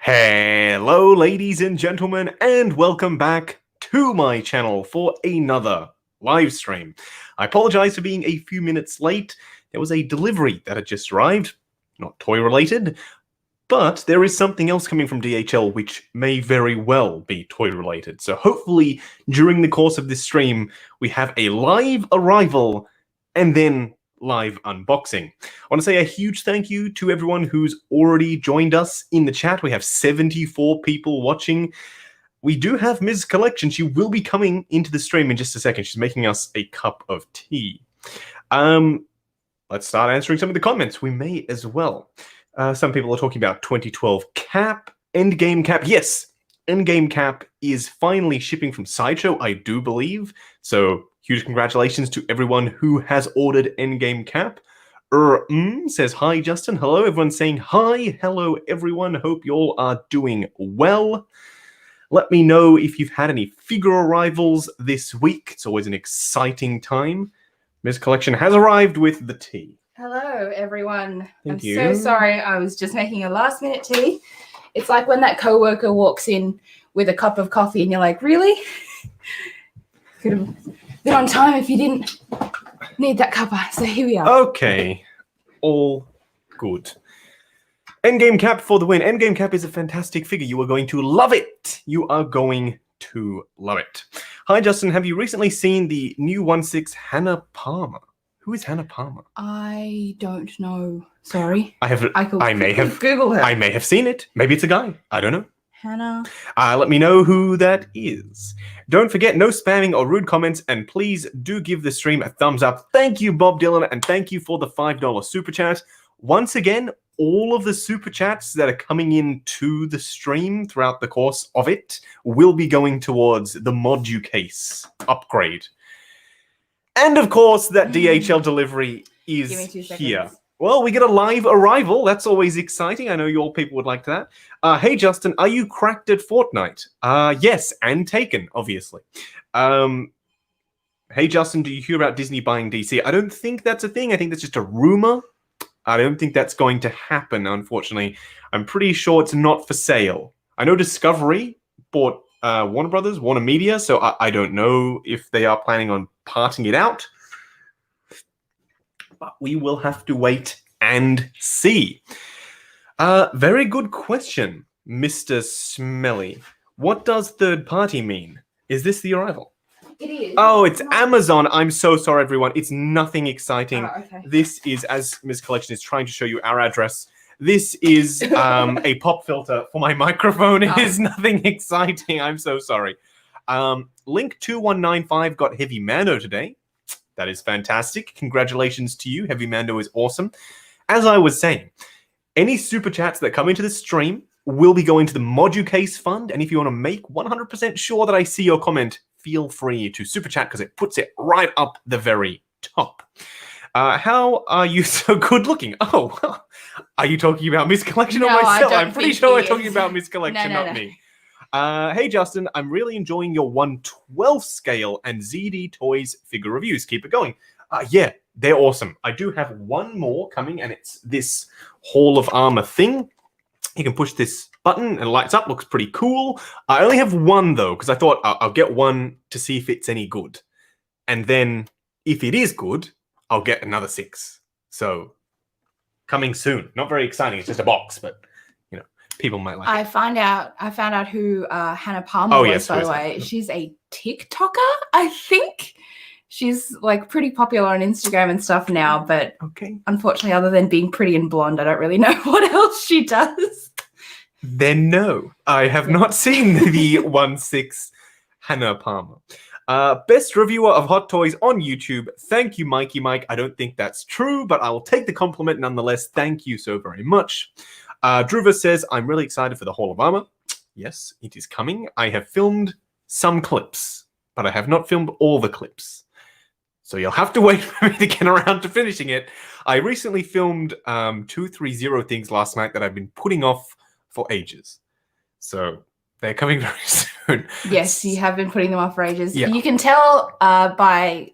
Hello, ladies and gentlemen, and welcome back to my channel for another live stream. I apologize for being a few minutes late. There was a delivery that had just arrived, not toy related, but there is something else coming from DHL which may very well be toy related. So hopefully during the course of this stream, we have a live arrival and then live unboxing. I want to say a huge thank you to everyone who's already joined us in the chat. We have 74 people watching. We do have Ms. Collection. She will be coming into the stream in just a second. She's making us a cup of tea. Let's start answering some of the comments. We may as well. Some people are talking about 2012 cap, Endgame cap. Yes, Endgame cap is finally shipping from Sideshow, I do believe. So huge congratulations to everyone who has ordered Endgame cap. Says, hi, Justin. Hello, everyone's saying hi. Hello, everyone. Hope you all are doing well. Let me know if you've had any figure arrivals this week. It's always an exciting time. Ms. Collection has arrived with the tea. Hello, everyone. Thank you. So sorry. I was just making a last-minute tea. It's like when that coworker walks in with a cup of coffee and you're like, really? Could have been on time if you didn't need that cuppa. So here we are. Okay. All good. Endgame cap for the win. Endgame cap is a fantastic figure. You are going to love it. You are going to love it. Hi, Justin. Have you recently seen the new 1/6 Hannah Palmer? Who is Hannah Palmer? I don't know. Sorry. I may have Google her. I may have seen it. Maybe it's a guy. I don't know. Hannah. Let me know who that is. Don't forget, no spamming or rude comments, and please do give the stream a thumbs up. Thank you, Bob Dylan, and thank you for the $5 super chat. Once again, all of the super chats that are coming in to the stream throughout the course of it will be going towards the Modu case upgrade. And of course, that DHL delivery is Give me 2 seconds. here. Well, we get a live arrival. That's always exciting. I know you all people would like that. Hey, Justin, are you cracked at Fortnite? Yes, and Taken, obviously. Hey, Justin, do you hear about Disney buying DC? I don't think that's a thing. I think that's just a rumor. I don't think that's going to happen, unfortunately. I'm pretty sure it's not for sale. I know Discovery bought Warner Brothers, Warner Media, so I don't know if they are planning on parting it out. But we will have to wait and see. Very good question, Mr. Smelly. What does third party mean? Is this the arrival? It is. Oh, it's Amazon. I'm so sorry, everyone. It's nothing exciting. Oh, okay. This is, as Ms. Collection is trying to show you our address, this is a pop filter for my microphone. It is nothing exciting. I'm so sorry. Link 2195 got Heavy Mando today. That is fantastic. Congratulations to you. Heavy Mando is awesome. As I was saying, any super chats that come into the stream will be going to the Modu Case Fund. And if you want to make 100% sure that I see your comment, feel free to super chat because it puts it right up the very top. How are you so good looking? Oh, well, are you talking about Miss Collection or myself? I'm pretty sure I'm talking about Miss Collection, not me. Hey, Justin, I'm really enjoying your 1/12 scale and ZD Toys figure reviews. Keep it going. Yeah, they're awesome. I do have one more coming, and it's this Hall of Armor thing. You can push this button, and it lights up. Looks pretty cool. I only have one, though, because I thought I'll get one to see if it's any good. And then, if it is good, I'll get another 6. So, coming soon. Not very exciting. It's just a box, but people might like it. I found out who Hannah Palmer was, by the way. She's a TikToker, I think. She's like pretty popular on Instagram and stuff now, but unfortunately, other than being pretty and blonde, I don't really know what else she does. Then no, I have not seen the 1/6 Hannah Palmer. Best reviewer of hot toys on YouTube. Thank you, Mikey Mike. I don't think that's true, but I will take the compliment nonetheless. Thank you so very much. Druva says, I'm really excited for the Hall of Armor. Yes, it is coming. I have filmed some clips, but I have not filmed all the clips. So you'll have to wait for me to get around to finishing it. I recently filmed 230 things last night that I've been putting off for ages. So they're coming very soon. Yes, you have been putting them off for ages. Yeah. You can tell by,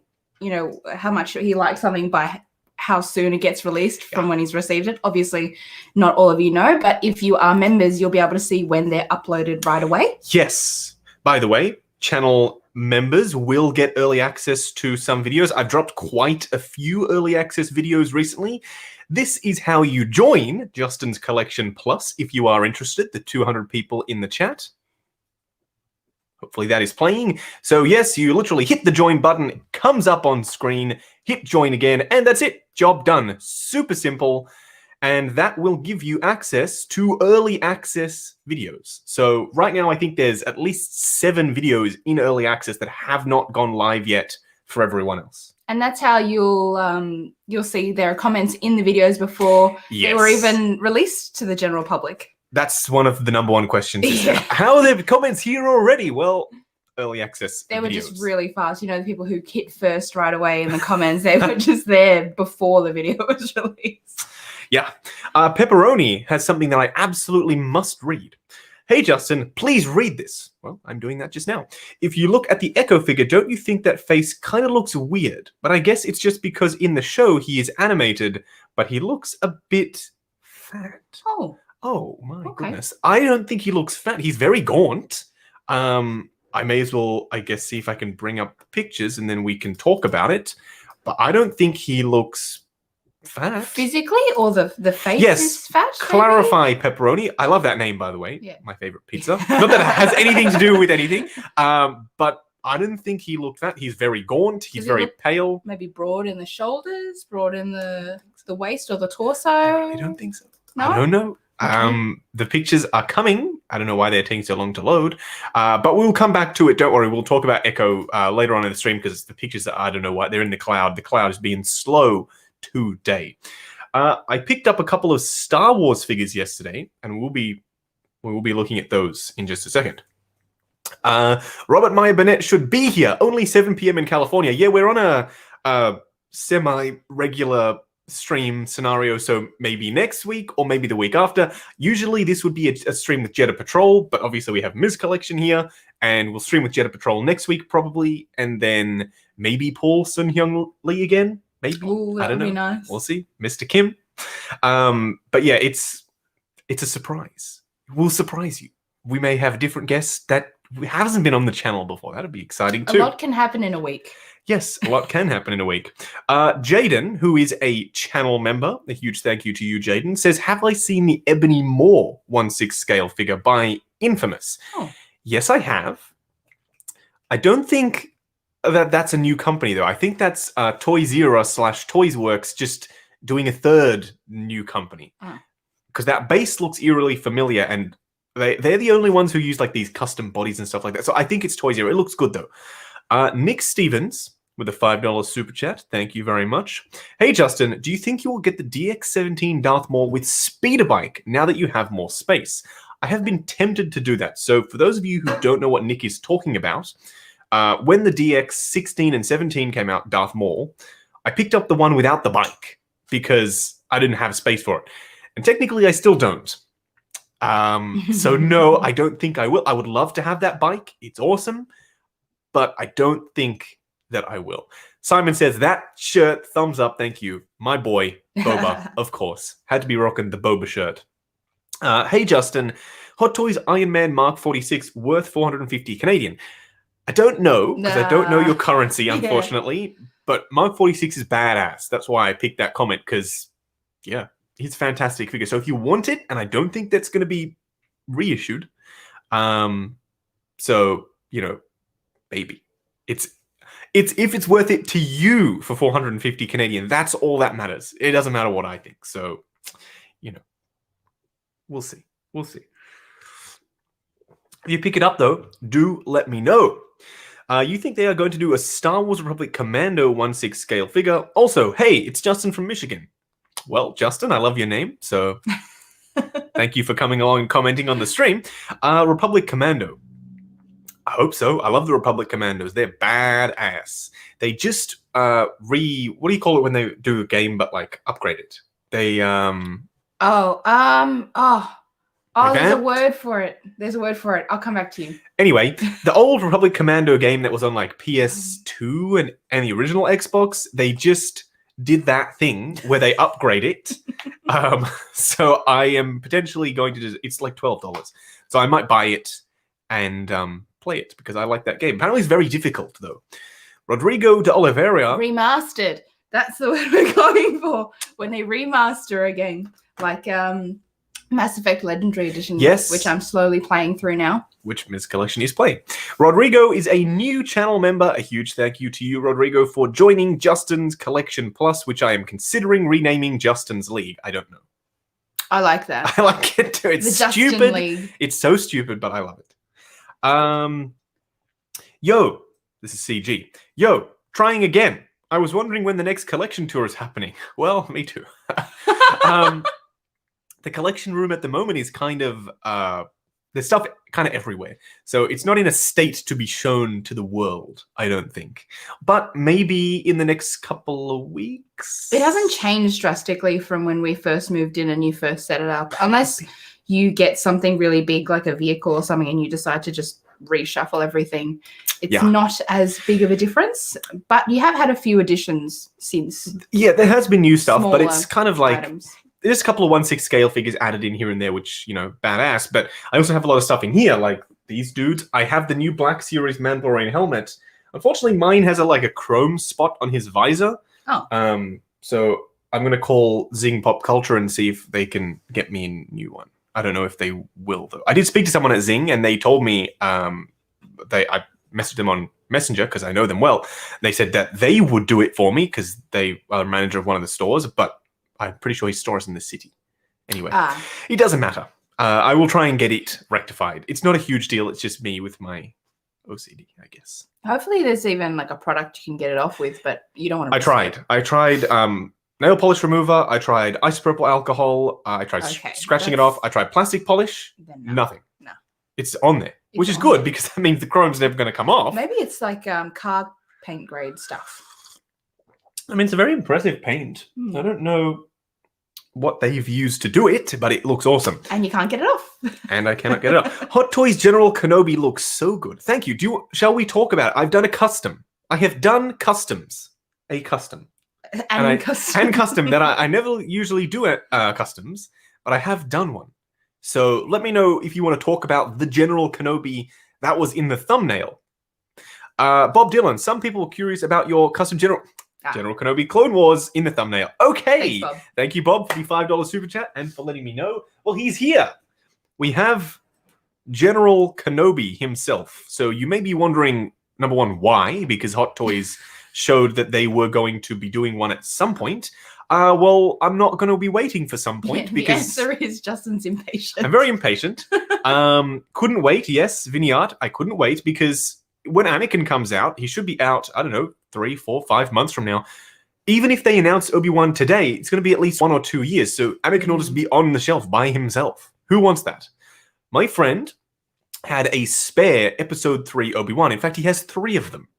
how much he likes something by how soon it gets released from when he's received it. Obviously, not all of you know, but if you are members, you'll be able to see when they're uploaded right away. Yes. By the way, channel members will get early access to some videos. I've dropped quite a few early access videos recently. This is how you join Justin's Collection Plus if you are interested, the 200 people in the chat. Hopefully that is playing. So yes, you literally hit the join button, it comes up on screen, hit join again, and that's it. Job done. Super simple. And that will give you access to early access videos. So right now, I think there's at least 7 videos in early access that have not gone live yet for everyone else. And that's how you'll see there are comments in the videos before they were even released to the general public. That's one of the #1 questions. How are there comments here already? Well, early access They videos. were just really fast. You know, the people who hit first right away in the comments, they were just there before the video was released. Yeah. Pepperoni has something that I absolutely must read. Hey, Justin, please read this. Well, I'm doing that just now. If you look at the Echo figure, don't you think that face kind of looks weird? But I guess it's just because in the show he is animated, but he looks a bit fat. Oh, my goodness. I don't think he looks fat. He's very gaunt. I may as well, I guess, see if I can bring up the pictures and then we can talk about it. But I don't think he looks fat. Physically, or the face is fat? Clarify Pepperoni. I love that name, by the way. Yeah. My favorite pizza. Not that it has anything to do with anything. But I don't think he looked fat. He's very gaunt. He's very pale. Maybe broad in the shoulders, broad in the waist or the torso. I don't think so. No? I don't know. The pictures are coming. I don't know why they're taking so long to load, but we'll come back to it. Don't worry. We'll talk about Echo later on in the stream because the pictures are, I don't know why they're in the cloud. The cloud is being slow today. I picked up a couple of Star Wars figures yesterday, and we'll be looking at those in just a second. Robert Meyer Burnett should be here. Only 7 p.m. in California. Yeah, we're on a semi-regular stream scenario, so maybe next week or maybe the week after. Usually this would be a stream with Jedi Patrol, but obviously we have Ms. Collection here, and we'll stream with Jedi Patrol next week probably, and then maybe Paul Sun Hyung Lee again. Maybe. Ooh, I don't know. Be nice. We'll see. Mr. Kim. But yeah, it's a surprise. We'll surprise you. We may have different guests that hasn't been on the channel before. That'd be exciting too. A lot can happen in a week. Yes, a lot can happen in a week. Jaden, who is a channel member, a huge thank you to you, Jaden, says, have I seen the Ebony Moore 1/6 scale figure by Infamous? Oh. Yes, I have. I don't think that's a new company, though. I think that's Toys/Toysworks just doing a third new company. Because that base looks eerily familiar, and they're the only ones who use like these custom bodies and stuff like that. So I think it's Toy Zero. It looks good, though. Nick Stevens with a $5 super chat. Thank you very much. Hey, Justin, do you think you will get the DX-17 Darth Maul with speeder bike now that you have more space? I have been tempted to do that. So for those of you who don't know what Nick is talking about, when the DX-16 and 17 came out, Darth Maul, I picked up the one without the bike because I didn't have space for it. And technically, I still don't. So no, I don't think I will. I would love to have that bike. It's awesome. But I don't think that I will. Simon says, that shirt, thumbs up, thank you. My boy, Boba, of course. Had to be rocking the Boba shirt. Hey, Justin, Hot Toys Iron Man Mark 46 worth 450 Canadian. I don't know, because I don't know your currency, unfortunately. But Mark 46 is badass. That's why I picked that comment, because, yeah, he's a fantastic figure. So if you want it, and I don't think that's going to be reissued, so, you know, maybe. It's if it's worth it to you for 450 Canadian, that's all that matters. It doesn't matter what I think. So, you know, we'll see. We'll see. If you pick it up, though, do let me know. You think they are going to do a Star Wars Republic Commando 1/6 scale figure? Also, hey, it's Justin from Michigan. Well, Justin, I love your name, so thank you for coming along and commenting on the stream. Republic Commando. I hope so. I love the Republic Commandos. They're badass. They just what do you call it when they do a game but like upgrade it? They there's a word for it. There's a word for it. I'll come back to you. Anyway, the old Republic Commando game that was on like PS2 and the original Xbox, they just did that thing where they upgrade it. So I am potentially going to do, it's like $12. So I might buy it and play it because I like that game. Apparently it's very difficult though. Rodrigo de Oliveira. Remastered. That's the word we're going for. When they remaster a game. Like Mass Effect Legendary Edition. Yes. Which I'm slowly playing through now. Which Ms. Collection is playing. Rodrigo is a new channel member. A huge thank you to you, Rodrigo, for joining Justin's Collection Plus, which I am considering renaming Justin's League. I don't know. I like that. I like it too. It's the stupid. Justin League. It's so stupid, but I love it. Yo, this is CG. Yo, trying again. I was wondering when the next collection tour is happening. Well, me too. The collection room at the moment is kind of... there's stuff kind of everywhere. So it's not in a state to be shown to the world, I don't think. But maybe in the next couple of weeks. It hasn't changed drastically from when we first moved in and you first set it up. Unless you get something really big like a vehicle or something and you decide to just reshuffle everything. It's not as big of a difference. But you have had a few additions since. Yeah, there has been new stuff, but it's kind of like... items. There's a couple of 1/6 scale figures added in here and there, which, you know, badass. But I also have a lot of stuff in here, like these dudes. I have the new Black Series Mandalorian helmet. Unfortunately, mine has a chrome spot on his visor. Oh. So I'm going to call Zing Pop Culture and see if they can get me a new one. I don't know if they will, though. I did speak to someone at Zing, and they told me I messaged them on Messenger because I know them well. They said that they would do it for me because they are manager of one of the stores, but I'm pretty sure his store is in the city. Anyway, it doesn't matter. I will try and get it rectified. It's not a huge deal. It's just me with my OCD, I guess. Hopefully there's even like a product you can get it off with, but you don't want to... I tried nail polish remover. I tried isopropyl alcohol. I tried scratching it off. I tried plastic polish. Nothing. No. It's on there, which is good because that means the chrome's never going to come off. Maybe it's like car paint grade stuff. I mean, it's a very impressive paint. I don't know what they've used to do it, but it looks awesome. And you can't get it off. And I cannot get it off. Hot Toys General Kenobi looks so good. Thank you. Shall we talk about it? I've done a custom. I have done customs. A custom. And custom. And custom that I never usually do at customs, but I have done one. So let me know if you want to talk about the General Kenobi that was in the thumbnail. Bob Dylan, some people are curious about your custom General Kenobi Clone Wars in the thumbnail. Okay. Thanks, Bob. Thank you, Bob, for the $5 super chat and for letting me know. Well, he's here. We have General Kenobi himself. So you may be wondering, number one, why? Because Hot Toys showed that they were going to be doing one at some point. Well, I'm not going to be waiting for some point because... The answer is Justin's impatient. I'm very impatient. Couldn't wait. Yes, Vignard, I couldn't wait because when Anakin comes out, he should be out, I don't know, 3, 4, 5 months from now. Even if they announce Obi-Wan today, it's going to be at least 1 or 2 years. So Anakin will just be on the shelf by himself. Who wants that? My friend had a spare Episode 3 Obi-Wan. In fact, he has 3 of them.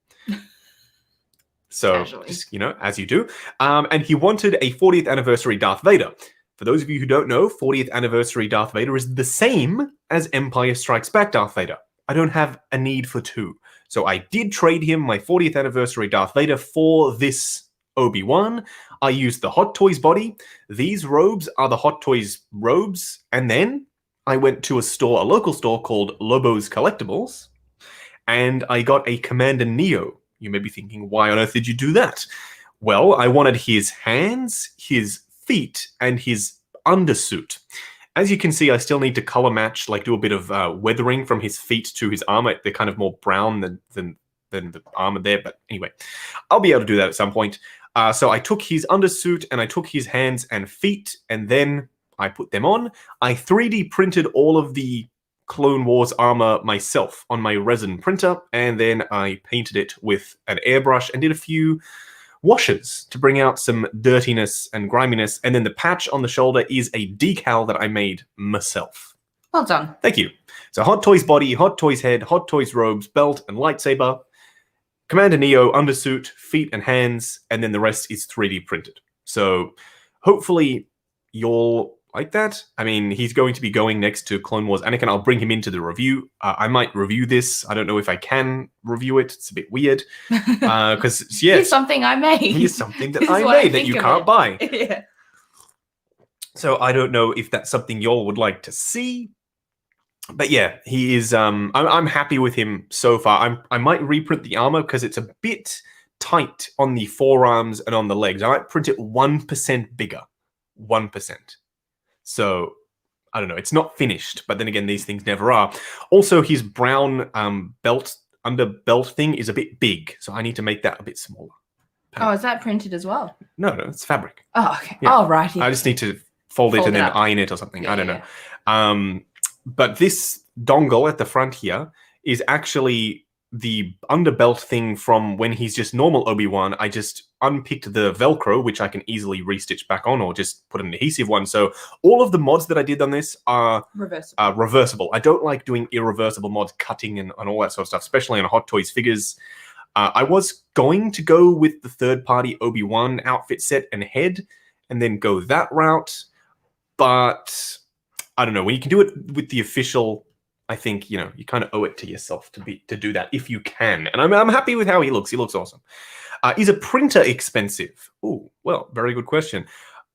So, just, you know, as you do. And he wanted a 40th anniversary Darth Vader. For those of you who don't know, 40th anniversary Darth Vader is the same as Empire Strikes Back Darth Vader. I don't have a need for 2. So I did trade him my 40th anniversary Darth Vader for this Obi-Wan. I used the Hot Toys body. These robes are the Hot Toys robes. And then I went to a local store called Lobo's Collectibles, and I got a Commander Neo. You may be thinking, why on earth did you do that? Well, I wanted his hands, his feet, and his undersuit. As you can see, I still need to color match, like do a bit of weathering from his feet to his armor. They're kind of more brown than the armor there, but anyway, I'll be able to do that at some point. So I took his undersuit and I took his hands and feet, and then I put them on. I 3D printed all of the Clone Wars armor myself on my resin printer, and then I painted it with an airbrush and did a few washes to bring out some dirtiness and griminess, and then the patch on the shoulder is a decal that I made myself. Well done. Thank you. So Hot Toys body, Hot Toys head, Hot Toys robes, belt and lightsaber, Commander Neo undersuit, feet and hands, and then the rest is 3D printed. So hopefully you'll like that. I mean, he's going to be going next to Clone Wars Anakin. I'll bring him into the review. I might review this. I don't know if I can review it. It's a bit weird. Because, yeah. Here's something I made. Here's something that I made that you can't buy. Yeah. So I don't know if that's something y'all would like to see. But yeah, he is... I'm happy with him so far. I might reprint the armor because it's a bit tight on the forearms and on the legs. I might print it 1% bigger. 1%. So, I don't know. It's not finished, but then again, these things never are. Also, his brown under belt thing is a bit big, so I need to make that a bit smaller. Oh, is that printed as well? No, it's fabric. Oh, okay. Yeah. Oh, right. I just need to fold it and then iron it or something. Yeah, I don't know. But this dongle at the front here is actually the underbelt thing from when he's just normal Obi-Wan. I just unpicked the Velcro, which I can easily restitch back on or just put an adhesive one. So all of the mods that I did on this are reversible. I don't like doing irreversible mods, cutting and all that sort of stuff, especially on Hot Toys figures. I was going to go with the third-party Obi-Wan outfit set and head and then go that route. But I don't know. When you can do it with the official... I think, you know, you kind of owe it to yourself to do that if you can. And I'm happy with how he looks. He looks awesome. Is a printer expensive? Oh, well, very good question.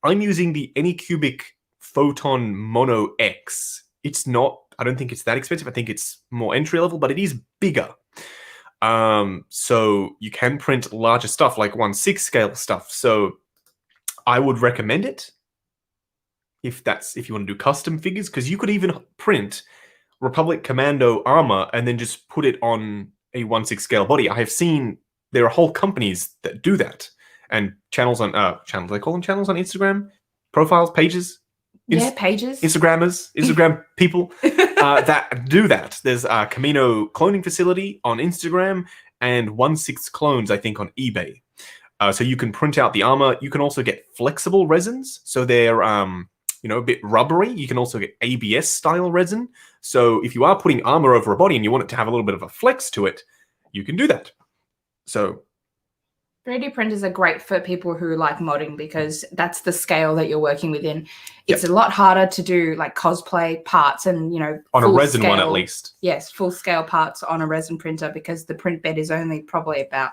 I'm using the Anycubic Photon Mono X. It's not, I don't think it's that expensive. I think it's more entry level, but it is bigger. So you can print larger stuff, like 1/6 scale stuff. So I would recommend it if you want to do custom figures, because you could even print Republic Commando armor and then just put it on a 1/6 scale body. I have seen there are whole companies that do that, and channels on channels. They call them channels on Instagram, profiles, pages. Pages. Instagram people that do that. There's a Camino cloning facility on Instagram and 1/6 clones, I think, on eBay. So you can print out the armor. You can also get flexible resins, so they're you know, a bit rubbery. You can also get ABS style resin. So if you are putting armor over a body and you want it to have a little bit of a flex to it, you can do that. So 3D printers are great for people who like modding because that's the scale that you're working within. It's a lot harder to do like cosplay parts and, you know, on a resin one at least. Yes, full scale parts on a resin printer because the print bed is only probably about,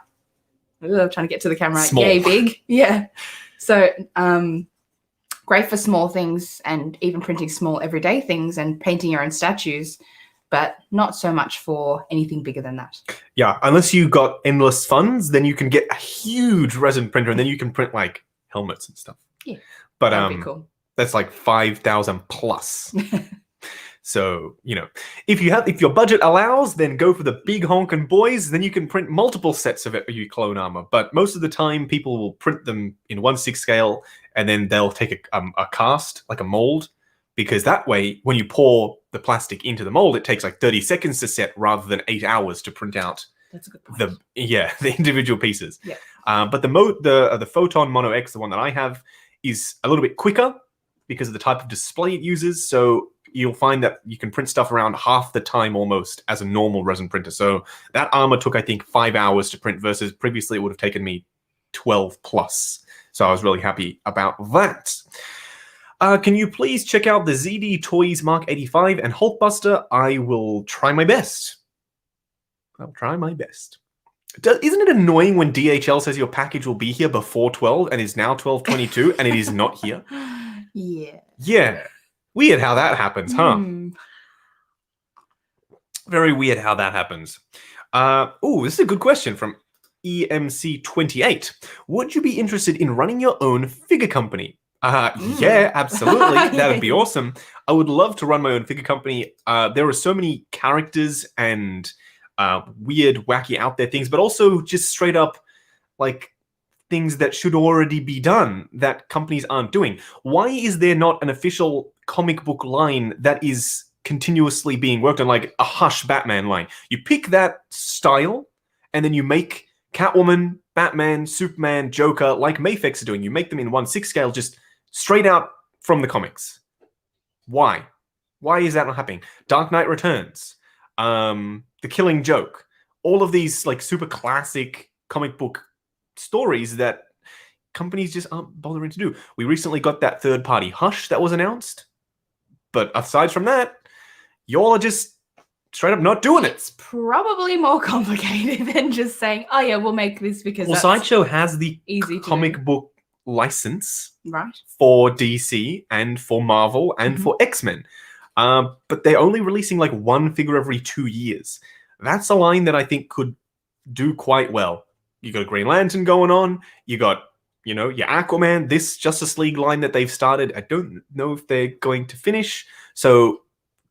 I'm trying to get to the camera, small. Yay big. Yeah. So, great for small things and even printing small everyday things and painting your own statues, but not so much for anything bigger than that. Yeah, unless you got endless funds, then you can get a huge resin printer and then you can print like helmets and stuff. Yeah, but that'd be cool. That's like 5,000 plus. So, you know, if your budget allows, then go for the big honkin' boys. Then you can print multiple sets of it for your clone armor. But most of the time, people will print them in 1/6 scale, and then they'll take a cast, like a mold, because that way, when you pour the plastic into the mold, it takes like 30 seconds to set rather than 8 hours to print out. That's a good point. the individual pieces. Yeah. But the Photon Mono X, the one that I have, is a little bit quicker because of the type of display it uses. So you'll find that you can print stuff around half the time almost as a normal resin printer. So that armor took, I think, 5 hours to print versus previously it would have taken me 12 plus. So I was really happy about that. Can you please check out the ZD Toys Mark 85 and Hulkbuster? I will try my best. I'll try my best. Isn't it annoying when DHL says your package will be here before 12 and is now 12:22 and it is not here? Yeah. Yeah. Weird how that happens, huh? Very weird how that happens. This is a good question from EMC28. Would you be interested in running your own figure company? Yeah, absolutely. That'd be awesome. I would love to run my own figure company. There are so many characters and weird, wacky, out there things, but also just straight up like things that should already be done that companies aren't doing. Why is there not an official comic book line that is continuously being worked on, like a Hush Batman line? You pick that style and then you make Catwoman, Batman, Superman, Joker, like Mafex are doing. You make them in 1/6 scale, just straight out from the comics. Why? Why is that not happening? Dark Knight Returns, The Killing Joke, all of these like super classic comic book stories that companies just aren't bothering to do. We recently got that third-party Hush that was announced. But aside from that, y'all are just straight up not doing it. It's probably more complicated than just saying, oh yeah, we'll make this because that's Sideshow has the easy comic book license right for DC and for Marvel and for X-Men. But they're only releasing like one figure every 2 years. That's a line that I think could do quite well. You got a Green Lantern going on. You got, you know, your Aquaman, this Justice League line that they've started. I don't know if they're going to finish. So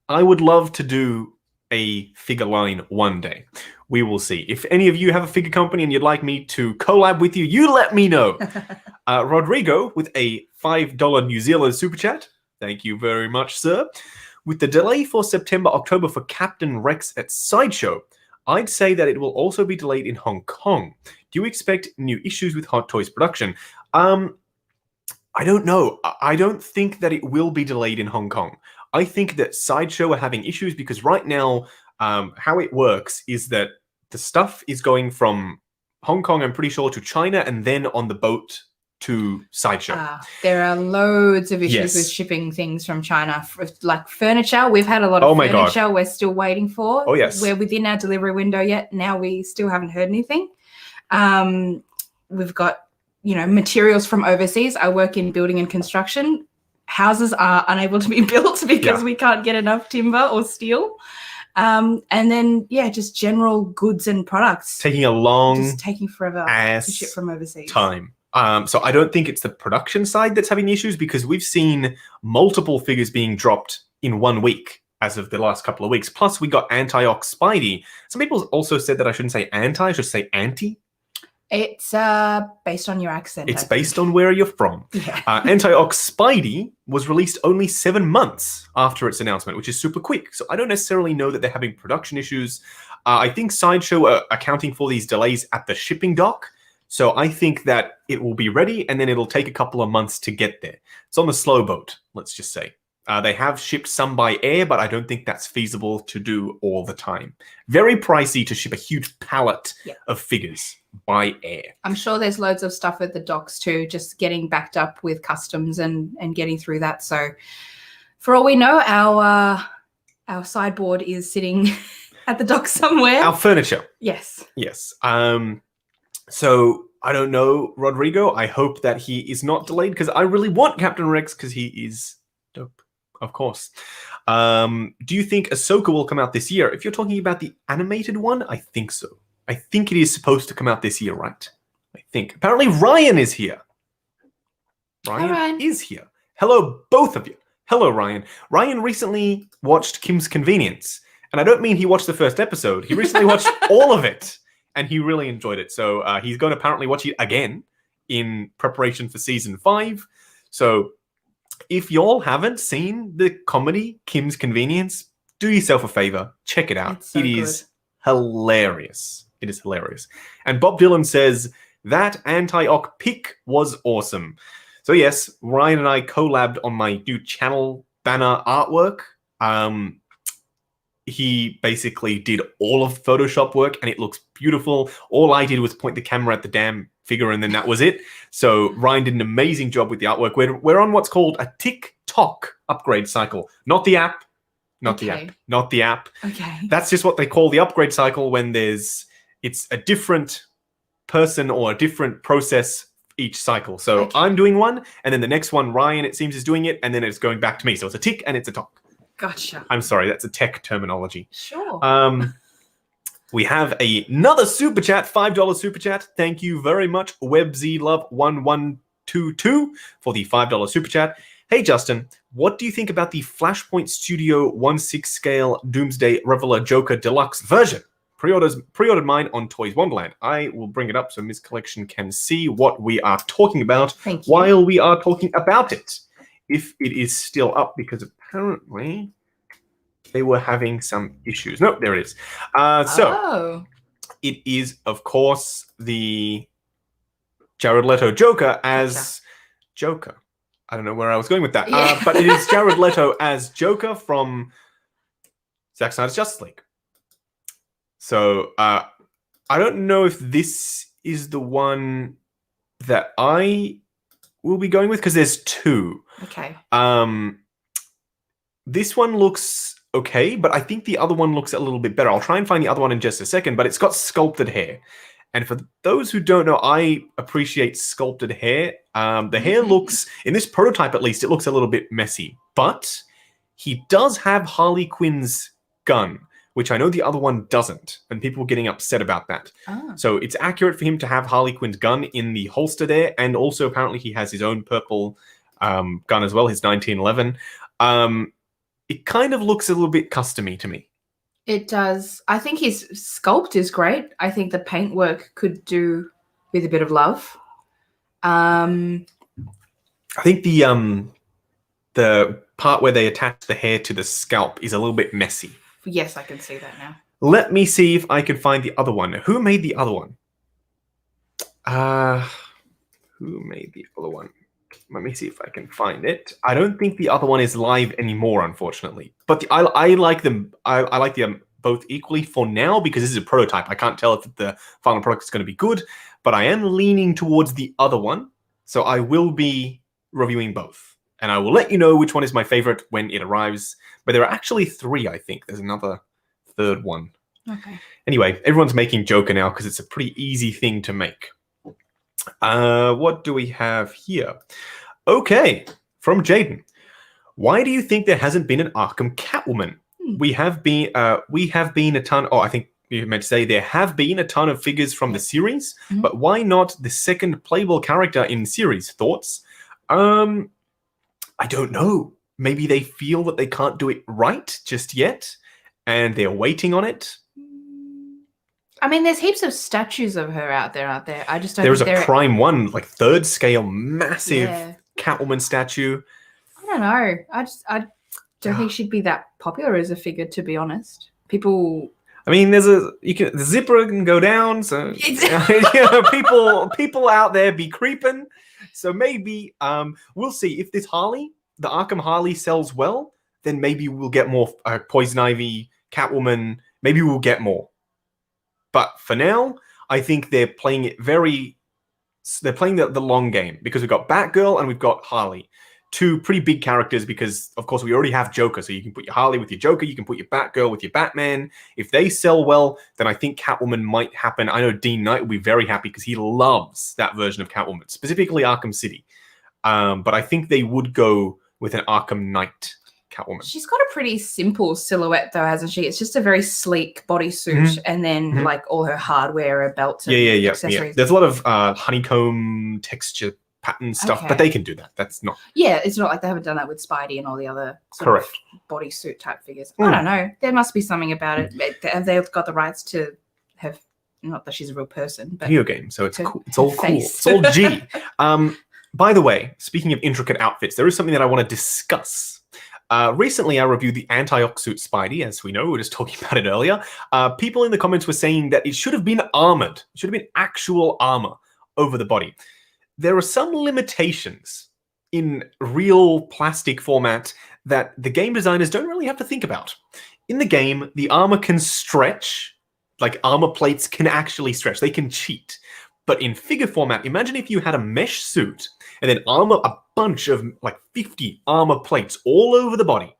I would love to do a figure line one day. We will see. If any of you have a figure company and you'd like me to collab with you, you let me know. Rodrigo with a $5 New Zealand super chat. Thank you very much, sir. With the delay for September, October for Captain Rex at Sideshow, I'd say that it will also be delayed in Hong Kong. Do you expect new issues with Hot Toys production? I don't know. I don't think that it will be delayed in Hong Kong. I think that Sideshow are having issues because right now, how it works is that the stuff is going from Hong Kong, I'm pretty sure, to China, and then on the boat to Sideshow. There are loads of issues with shipping things from China, like furniture. We've had a lot of furniture we're still waiting for. Oh, yes. We're within our delivery window yet. Now we still haven't heard anything. We've got, you know, materials from overseas. I work in building and construction. Houses are unable to be built because we can't get enough timber or steel. And then, just general goods and products. Just taking forever to ship from overseas. Time. So I don't think it's the production side that's having issues because we've seen multiple figures being dropped in 1 week as of the last couple of weeks. Plus, we got Antiox Spidey. Some people also said that I shouldn't say anti, I should say anti. It's based on your accent. It's based on where you're from. Yeah. Antiox Spidey was released only 7 months after its announcement, which is super quick. So I don't necessarily know that they're having production issues. I think Sideshow are accounting for these delays at the shipping dock. So I think that it will be ready, and then it'll take a couple of months to get there. It's on the slow boat, let's just say. They have shipped some by air, but I don't think that's feasible to do all the time. Very pricey to ship a huge pallet of figures by air. I'm sure there's loads of stuff at the docks too, just getting backed up with customs and getting through that. So for all we know, our sideboard is sitting at the dock somewhere. Our furniture. Yes. Yes. So I don't know, Rodrigo. I hope that he is not delayed because I really want Captain Rex because he is dope, of course. Do you think Ahsoka will come out this year? If you're talking about the animated one, I think so. I think it is supposed to come out this year, right? I think. Apparently Ryan is here. Ryan is here. Hello, both of you. Hello, Ryan. Ryan recently watched Kim's Convenience. And I don't mean he watched the first episode. He recently watched all of it. And he really enjoyed it. So he's going to apparently watch it again in preparation for season 5. So if y'all haven't seen the comedy Kim's Convenience, do yourself a favor. Check it out. It is hilarious. It is hilarious. And Bob Dylan says, that anti-oc pick was awesome. So yes, Ryan and I collabed on my new channel banner artwork. He basically did all of Photoshop work and it looks beautiful. All I did was point the camera at the damn figure and then that was it. So Ryan did an amazing job with the artwork. We're on what's called a TikTok upgrade cycle. Not the app. Not the app. Okay. That's just what they call the upgrade cycle when it's a different person or a different process each cycle. So I'm doing one and then the next one, Ryan, it seems, is doing it and then it's going back to me. So it's a tick and it's a tock. Gotcha. I'm sorry, that's a tech terminology. Sure. We have another super chat, $5 super chat. Thank you very much, WebZLove1122 for the $5 super chat. Hey, Justin, what do you think about the Flashpoint Studio 1/6 scale Doomsday Reveler Joker Deluxe version? Pre-ordered mine on Toys Wonderland. I will bring it up so Ms. Collection can see what we are talking about while we are talking about it. If it is still up, because apparently they were having some issues. No, there it is. It is, of course, the Jared Leto Joker as Joker. I don't know where I was going with that. But it is Jared Leto as Joker from Zack Snyder's Justice League. So I don't know if this is the one that I will be going with because there's two. Okay. this one looks okay, but I think the other one looks a little bit better. I'll try and find the other one in just a second, but it's got sculpted hair. And for those who don't know, I appreciate sculpted hair. The hair looks, in this prototype at least, it looks a little bit messy. But he does have Harley Quinn's gun, which I know the other one doesn't. And people were getting upset about that. Oh. So it's accurate for him to have Harley Quinn's gun in the holster there. And also apparently he has his own purple gun as well, his 1911. It kind of looks a little bit custom-y to me. It does. I think his sculpt is great. I think the paintwork could do with a bit of love. I think the part where they attach the hair to the scalp is a little bit messy. Yes, I can see that now. Let me see if I can find the other one. Who made the other one? Who made the other one? Let me see if I can find it. I don't think the other one is live anymore, unfortunately. But I like them. I like them both equally for now because this is a prototype. I can't tell if the final product is going to be good, but I am leaning towards the other one. So I will be reviewing both. And I will let you know which one is my favorite when it arrives. But there are actually 3, I think. There's another third one. Okay. Anyway, everyone's making Joker now because it's a pretty easy thing to make. What do we have here? Okay, from Jaden. Why do you think there hasn't been an Arkham Catwoman? We have been a ton. Oh, I think you meant to say there have been a ton of figures from the series, but why not the second playable character in series? Thoughts? I don't know. Maybe they feel that they can't do it right just yet, and they're waiting on it. I mean, there's heaps of statues of her out there, aren't there? I just don't. There's a prime one, like 3rd scale, massive Catwoman statue. I don't know. I don't think she'd be that popular as a figure, to be honest. People. I mean, the zipper can go down, so people out there be creeping. So maybe we'll see if this Harley, the Arkham Harley, sells well. Then maybe we'll get more Poison Ivy, Catwoman. Maybe we'll get more. But for now, I think they're playing it they're playing the long game because we've got Batgirl and we've got Harley. 2 pretty big characters because, of course, we already have Joker. So you can put your Harley with your Joker. You can put your Batgirl with your Batman. If they sell well, then I think Catwoman might happen. I know Dean Knight will be very happy because he loves that version of Catwoman, specifically Arkham City. But I think they would go with an Arkham Knight Catwoman. She's got a pretty simple silhouette, though, hasn't she? It's just a very sleek bodysuit, and then like all her hardware, her belts, and accessories. Yeah. There's a lot of honeycomb texture pattern stuff, but they can do that. That's not. Yeah, it's not like they haven't done that with Spidey and all the other sort of bodysuit type figures. I don't know. There must be something about it. Have they got the rights to have? Not that she's a real person, but video game. So it's cool. It's all cool. It's all G. By the way, speaking of intricate outfits, there is something that I want to discuss. Recently, I reviewed the Antioxidant Spidey, as we know, we were just talking about it earlier. People in the comments were saying that it should have been armored. It should have been actual armor over the body. There are some limitations in real plastic format that the game designers don't really have to think about. In the game, the armor can stretch, like armor plates can actually stretch. They can cheat. But in figure format, imagine if you had a mesh suit and then a bunch of like 50 armor plates all over the body.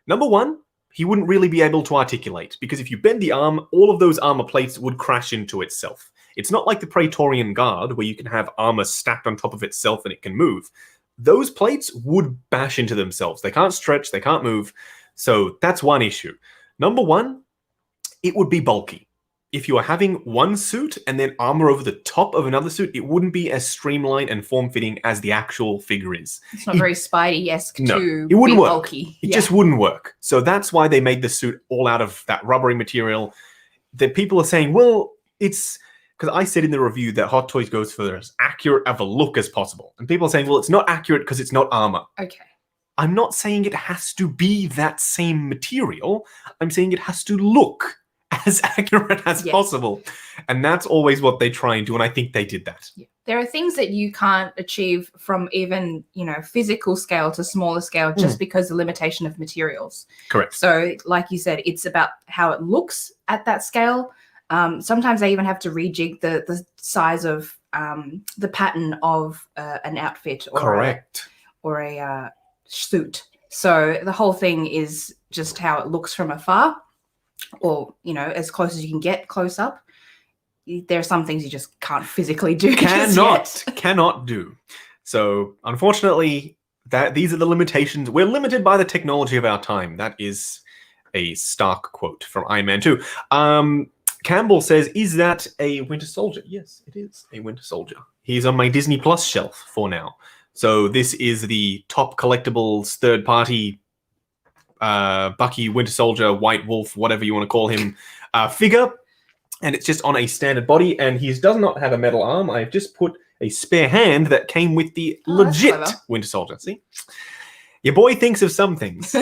Number one, he wouldn't really be able to articulate because if you bend the arm, all of those armor plates would crash into itself. It's not like the Praetorian Guard where you can have armor stacked on top of itself and it can move. Those plates would bash into themselves. They can't stretch, they can't move. So that's one issue. Number one, it would be bulky. If you are having one suit and then armor over the top of another suit, it wouldn't be as streamlined and form-fitting as the actual figure is. It's not very Spidey-esque to it wouldn't be work. Bulky. It just wouldn't work. So that's why they made the suit all out of that rubbery material. That people are saying, well, it's... Because I said in the review that Hot Toys goes for as accurate of a look as possible. And people are saying, well, it's not accurate because it's not armor. Okay. I'm not saying it has to be that same material. I'm saying it has to look as accurate as possible. And that's always what they try and do, and I think they did that. Yeah. There are things that you can't achieve from even, physical scale to smaller scale just because the limitation of materials. Correct. So, like you said, it's about how it looks at that scale. Sometimes they even have to rejig the size of the pattern of an outfit or a suit. So the whole thing is just how it looks from afar, or, you know, as close as you can get close up. There are some things you just can't physically do. Cannot do. So unfortunately, these are the limitations. We're limited by the technology of our time. That is a stark quote from Iron Man 2. Campbell says, is that a Winter Soldier? Yes, it is a Winter Soldier. He's on my Disney Plus shelf for now. So this is the top collectibles, third-party Bucky, Winter Soldier, White Wolf, whatever you want to call him, figure. And it's just on a standard body, and he does not have a metal arm. I've just put a spare hand that came with the legit Winter Soldier. See? Your boy thinks of some things.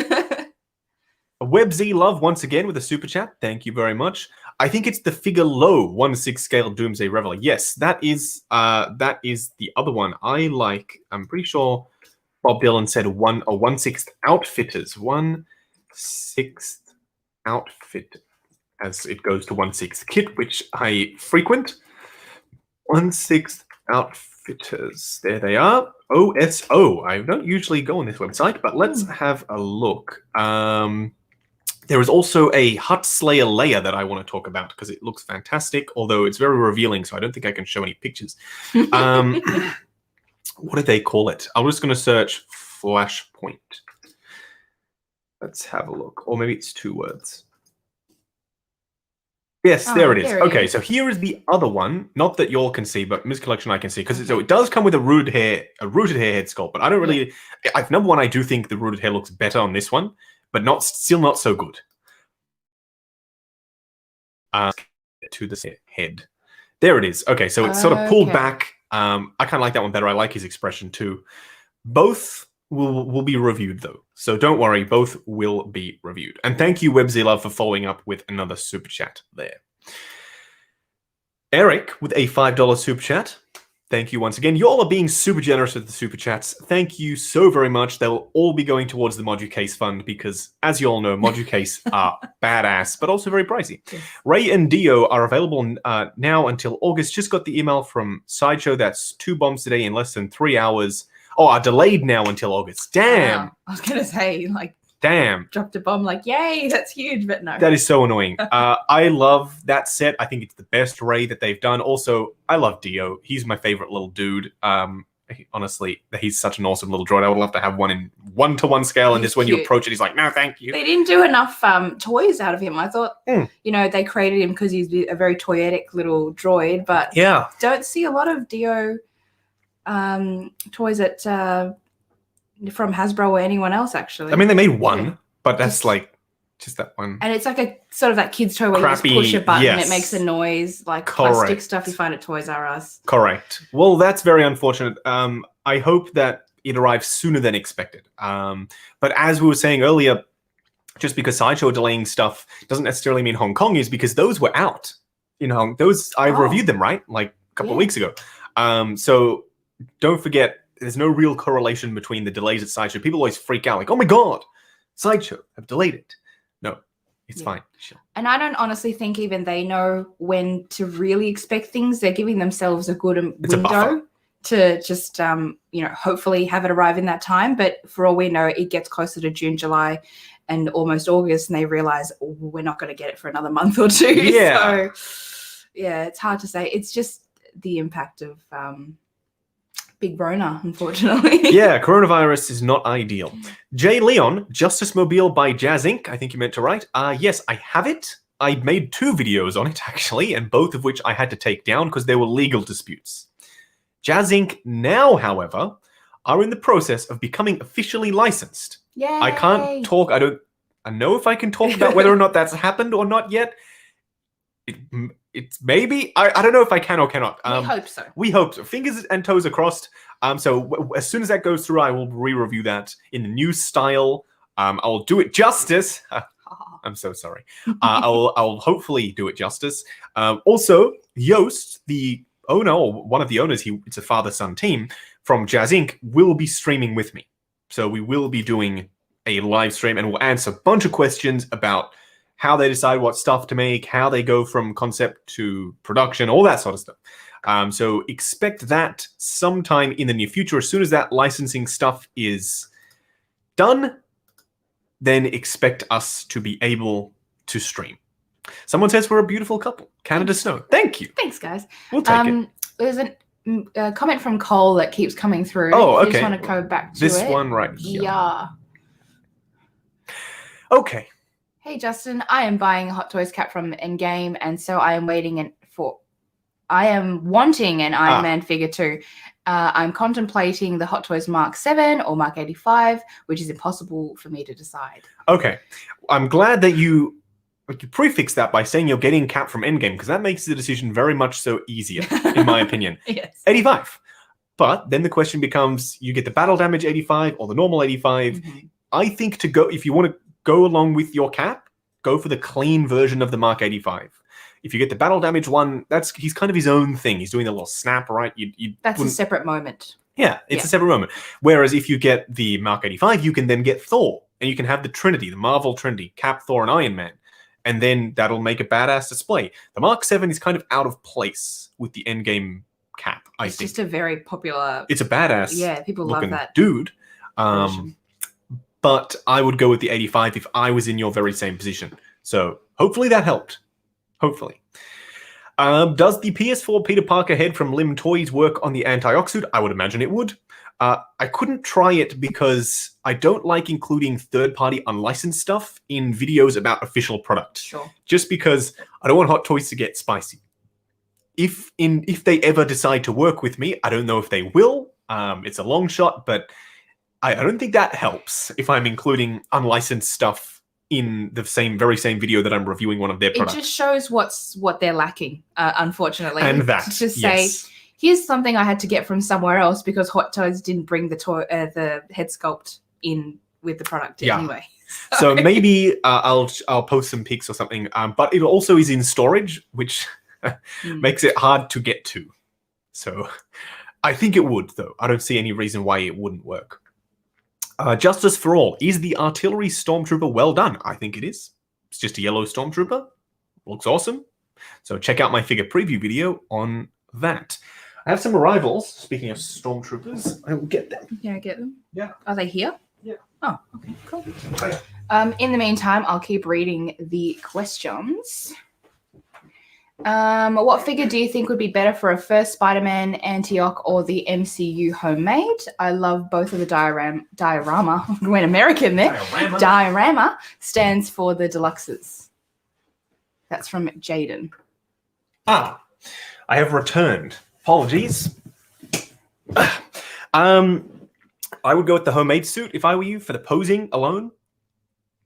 WebZ Love once again with a super chat. Thank you very much. I think it's the figure low 1/6 scale Doomsday Reveler. Yes, that is the other one. I like. I'm pretty sure Bob Dylan said 1/6 Outfitters. 1/6 Outfit, as it goes to 1/6 Kit, which I frequent. 1/6 Outfitters. There they are. OSO. I don't usually go on this website, but let's have a look. There is also a Hut Slayer layer that I want to talk about because it looks fantastic, although it's very revealing, so I don't think I can show any pictures. What do they call it? I'm just going to search Flashpoint. Let's have a look. Or maybe it's 2 words. Yes, there it is. Okay, so here is the other one. Not that y'all can see, but Ms. Collection I can see. Because so it does come with a rooted hair head sculpt, but I don't really... Number one, I do think the rooted hair looks better on this one, but still not so good. To the head. There it is. Okay, so it's sort of pulled back. I kind of like that one better. I like his expression too. Both will be reviewed though. So don't worry, both will be reviewed. And thank you, WebZLove, for following up with another super chat there. Eric with a $5 super chat. Thank you once again. You all are being super generous with the super chats. Thank you so very much. They'll all be going towards the Modu Case Fund because, as you all know, Modu Case are badass, but also very pricey. Yes. Ray and Dio are available now until August. Just got the email from Sideshow. That's 2 bombs today in less than 3 hours. Oh, are delayed now until August. Damn. Wow. I was going to say, like, damn. Dropped a bomb, like, yay, that's huge, but no. That is so annoying. I love that set. I think it's the best Ray that they've done. Also, I love Dio. He's my favorite little dude. Honestly, he's such an awesome little droid. I would love to have one in 1-to-1 scale, and just when you approach it, he's like, no, thank you. They didn't do enough toys out of him. I thought, you know, they created him because he's a very toyetic little droid, but don't see a lot of Dio toys at... from Hasbro or anyone else, actually. I mean, they made one, but that's just that one. And it's like a sort of that kid's toy where you just push a button and it makes a noise, like plastic stuff you find at Toys R Us. Correct. Well, that's very unfortunate. I hope that it arrives sooner than expected. But as we were saying earlier, just because Sideshow delaying stuff doesn't necessarily mean Hong Kong is, because those were out. You know, those I reviewed them, right? Like a couple of weeks ago. So don't forget, there's no real correlation between the delays at Sideshow. People always freak out, like, oh my god, Sideshow have delayed it. No, it's fine. Sure. And I don't honestly think even they know when to really expect things. They're giving themselves a good window to just, you know, hopefully have it arrive in that time. But for all we know, it gets closer to June, July, and almost August, and they realize we're not going to get it for another month or 2. Yeah. So, yeah, it's hard to say. It's just the impact of... Big Rona, unfortunately. Yeah, coronavirus is not ideal. Jay Leon, Justice Mobile by Jazz Inc. I think you meant to write. Yes, I have it. I made 2 videos on it, actually, and both of which I had to take down because there were legal disputes. Jazz Inc. now, however, are in the process of becoming officially licensed. Yay! I can't talk. I know if I can talk about whether or not that's happened or not yet. It's maybe. I don't know if I can or cannot. We hope so. We hope so. Fingers and toes are crossed. So as soon as that goes through, I will re-review that in the new style. I'll do it justice. I'm so sorry. I'll hopefully do it justice. Also, Yost, the owner, or one of the owners, it's a father-son team from Jazz Inc., will be streaming with me. So we will be doing a live stream, and we'll answer a bunch of questions about how they decide what stuff to make, how they go from concept to production, all that sort of stuff. So expect that sometime in the near future. As soon as that licensing stuff is done, then expect us to be able to stream. Someone says we're a beautiful couple. Canada Snow. Thank you. Thanks, guys. We'll take it. There's a comment from Cole that keeps coming through. Oh, okay. You just want to go back to this it. One right here. Yeah. Okay. Hey, Justin. I am buying a Hot Toys cap from Endgame, and so I am wanting an Iron Man figure too. I'm contemplating the Hot Toys Mark 7 or Mark 85, which is impossible for me to decide. Okay. I'm glad that you prefix that by saying you're getting cap from Endgame, because that makes the decision very much so easier, in my opinion. Yes. 85. But then the question becomes, you get the battle damage 85 or the normal 85. Mm-hmm. I think if you want to go along with your cap, go for the clean version of the Mark 85. If you get the battle damage one, he's kind of his own thing. He's doing the little snap, right? That's a separate moment. Yeah, it's a separate moment. Whereas if you get the Mark 85, you can then get Thor, and you can have the Trinity, the Marvel Trinity, Cap, Thor, and Iron Man. And then that'll make a badass display. The Mark 7 is kind of out of place with the Endgame cap, I think. It's just a very popular... It's a badass people love that dude. But I would go with the 85 if I was in your very same position. So hopefully that helped. Hopefully. Does the PS4 Peter Parker head from Lim Toys work on the Antioxidant? I would imagine it would. I couldn't try it because I don't like including third-party unlicensed stuff in videos about official products. Sure. Just because I don't want Hot Toys to get spicy. If they ever decide to work with me, I don't know if they will. It's a long shot, but I don't think that helps if I'm including unlicensed stuff in the very same video that I'm reviewing one of their products. It just shows what they're lacking, unfortunately. And that, to say, here's something I had to get from somewhere else because Hot Toys didn't bring the head sculpt in with the product anyway. So maybe I'll post some pics or something. But it also is in storage, which makes it hard to get to. So I think it would, though. I don't see any reason why it wouldn't work. Justice for All. Is the artillery Stormtrooper well done? I think it is. It's just a yellow Stormtrooper. Looks awesome. So check out my figure preview video on that. I have some arrivals. Speaking of Stormtroopers, I will get them. Can I get them? Yeah. Are they here? Yeah. Oh, okay, cool. In the meantime, I'll keep reading the questions. What figure do you think would be better for a first Spider-Man, Antioch, or the MCU homemade? I love both of the diorama. Went American there. Diorama stands for the deluxes. That's from Jaden. I have returned. Apologies. I would go with the homemade suit if I were you for the posing alone.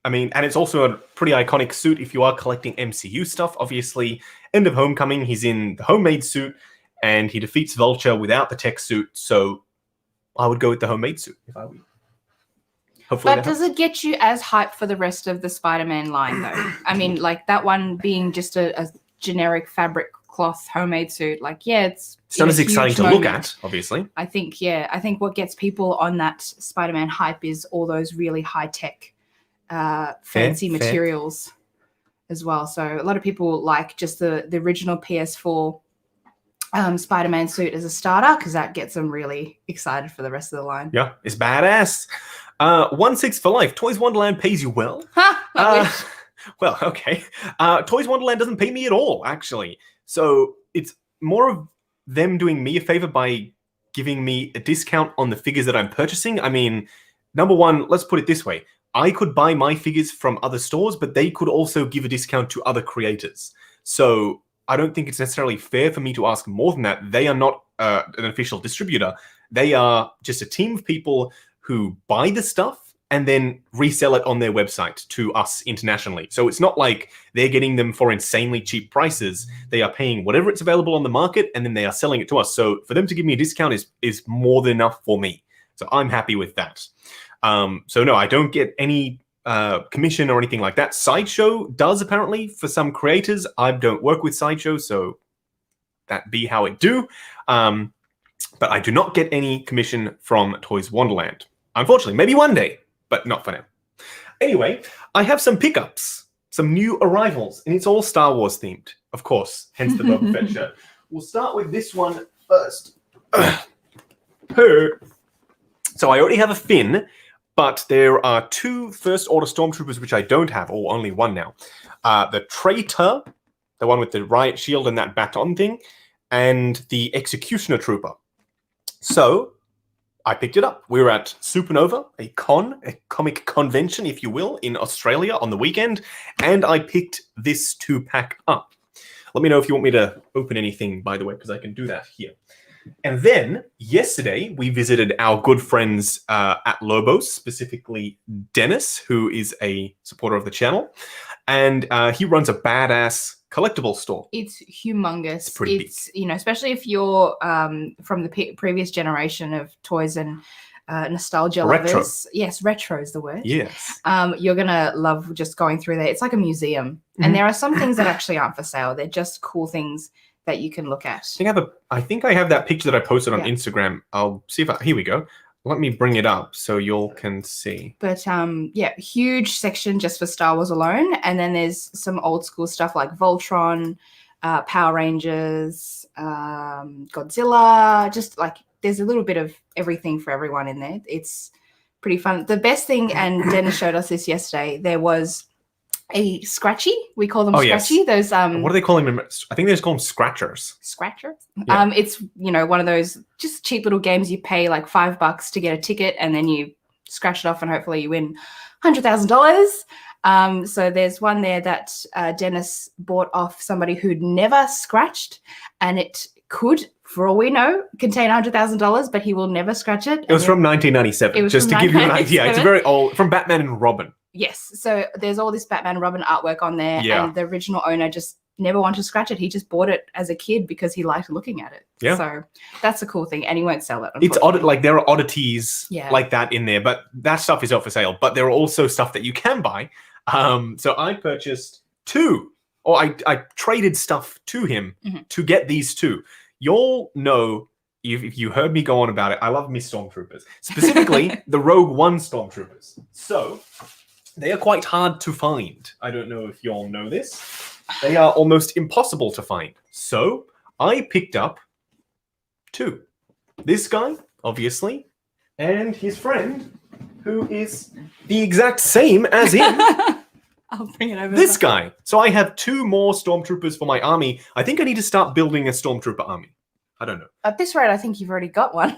I mean, and it's also a pretty iconic suit if you are collecting MCU stuff. Obviously, end of Homecoming, he's in the homemade suit, and he defeats Vulture without the tech suit. So I would go with the homemade suit if I were you. Hopefully, but does it get you as hyped for the rest of the Spider-Man line, though? I mean, like that one being just a generic fabric cloth homemade suit. Like, it's not as exciting to look at, obviously. I think what gets people on that Spider-Man hype is all those really high-tech fancy materials as well. So a lot of people like just the original PS4 Spider-Man suit as a starter because that gets them really excited for the rest of the line. Yeah, it's badass. 1/6 for life. Toys Wonderland pays you well. Well, okay. Toys Wonderland doesn't pay me at all, actually. So it's more of them doing me a favor by giving me a discount on the figures that I'm purchasing. I mean, number one, let's put it this way. I could buy my figures from other stores, but they could also give a discount to other creators. So I don't think it's necessarily fair for me to ask more than that. They are not an official distributor. They are just a team of people who buy the stuff and then resell it on their website to us internationally. So it's not like they're getting them for insanely cheap prices. They are paying whatever it's available on the market, and then they are selling it to us. So for them to give me a discount is more than enough for me. So I'm happy with that. So no, I don't get any commission or anything like that. Sideshow does, apparently, for some creators. I don't work with Sideshow, so that be how it do. But I do not get any commission from Toys Wonderland. Unfortunately, maybe one day, but not for now. Anyway, I have some pickups, some new arrivals, and it's all Star Wars themed, of course, hence the Boba Fett shirt. We'll start with this one first. So I already have a Finn, but there are 2 First Order Stormtroopers which I don't have, or only one now. The Traitor, the one with the riot shield and that baton thing, and the Executioner Trooper. So I picked it up. We were at Supernova, a comic convention, if you will, in Australia on the weekend, and I picked this 2-pack up. Let me know if you want me to open anything, by the way, because I can do that here. And then, yesterday, we visited our good friends at Lobos, specifically Dennis, who is a supporter of the channel, and he runs a badass collectible store. It's humongous. It's pretty big. You know, especially if you're from the previous generation of toys and nostalgia lovers. Yes, retro is the word. Yes. You're gonna love just going through there. It's like a museum, and there are some things that actually aren't for sale. They're just cool things that you can look at. I think I have that picture that I posted on Instagram. I'll see if here we go. Let me bring it up so y'all can see. But yeah, huge section just for Star Wars alone. And then there's some old school stuff like Voltron, Power Rangers, Godzilla, just like there's a little bit of everything for everyone in there. It's pretty fun. The best thing, and Dennis showed us this yesterday, there was a scratchy. We call them scratchy. Yes. Those what do they call them? I think they just call them scratchers. Scratchers. Yeah. It's, you know, one of those just cheap little games. You pay like $5 to get a ticket, and then you scratch it off, and hopefully you win $100,000. So there's one there that Dennis bought off somebody who'd never scratched, and it could, for all we know, contain $100,000, but he will never scratch it. It was from 1997. Just to give you an idea, it's a very old, from Batman and Robin. Yes, so there's all this Batman and Robin artwork on there, and the original owner just never wanted to scratch it. He just bought it as a kid because he liked looking at it. Yeah. So that's a cool thing, and he won't sell it. It's odd, like there are oddities like that in there, but that stuff is not for sale. But there are also stuff that you can buy. So I purchased 2, or I traded stuff to him to get these 2. You'll know, if you heard me go on about it, I love me Stormtroopers, specifically the Rogue One Stormtroopers. So they are quite hard to find. I don't know if you all know this. They are almost impossible to find. So I picked up 2. This guy, obviously, and his friend, who is the exact same as him. I'll bring it over. This guy. So I have 2 more Stormtroopers for my army. I think I need to start building a Stormtrooper army. I don't know. At this rate, I think you've already got one.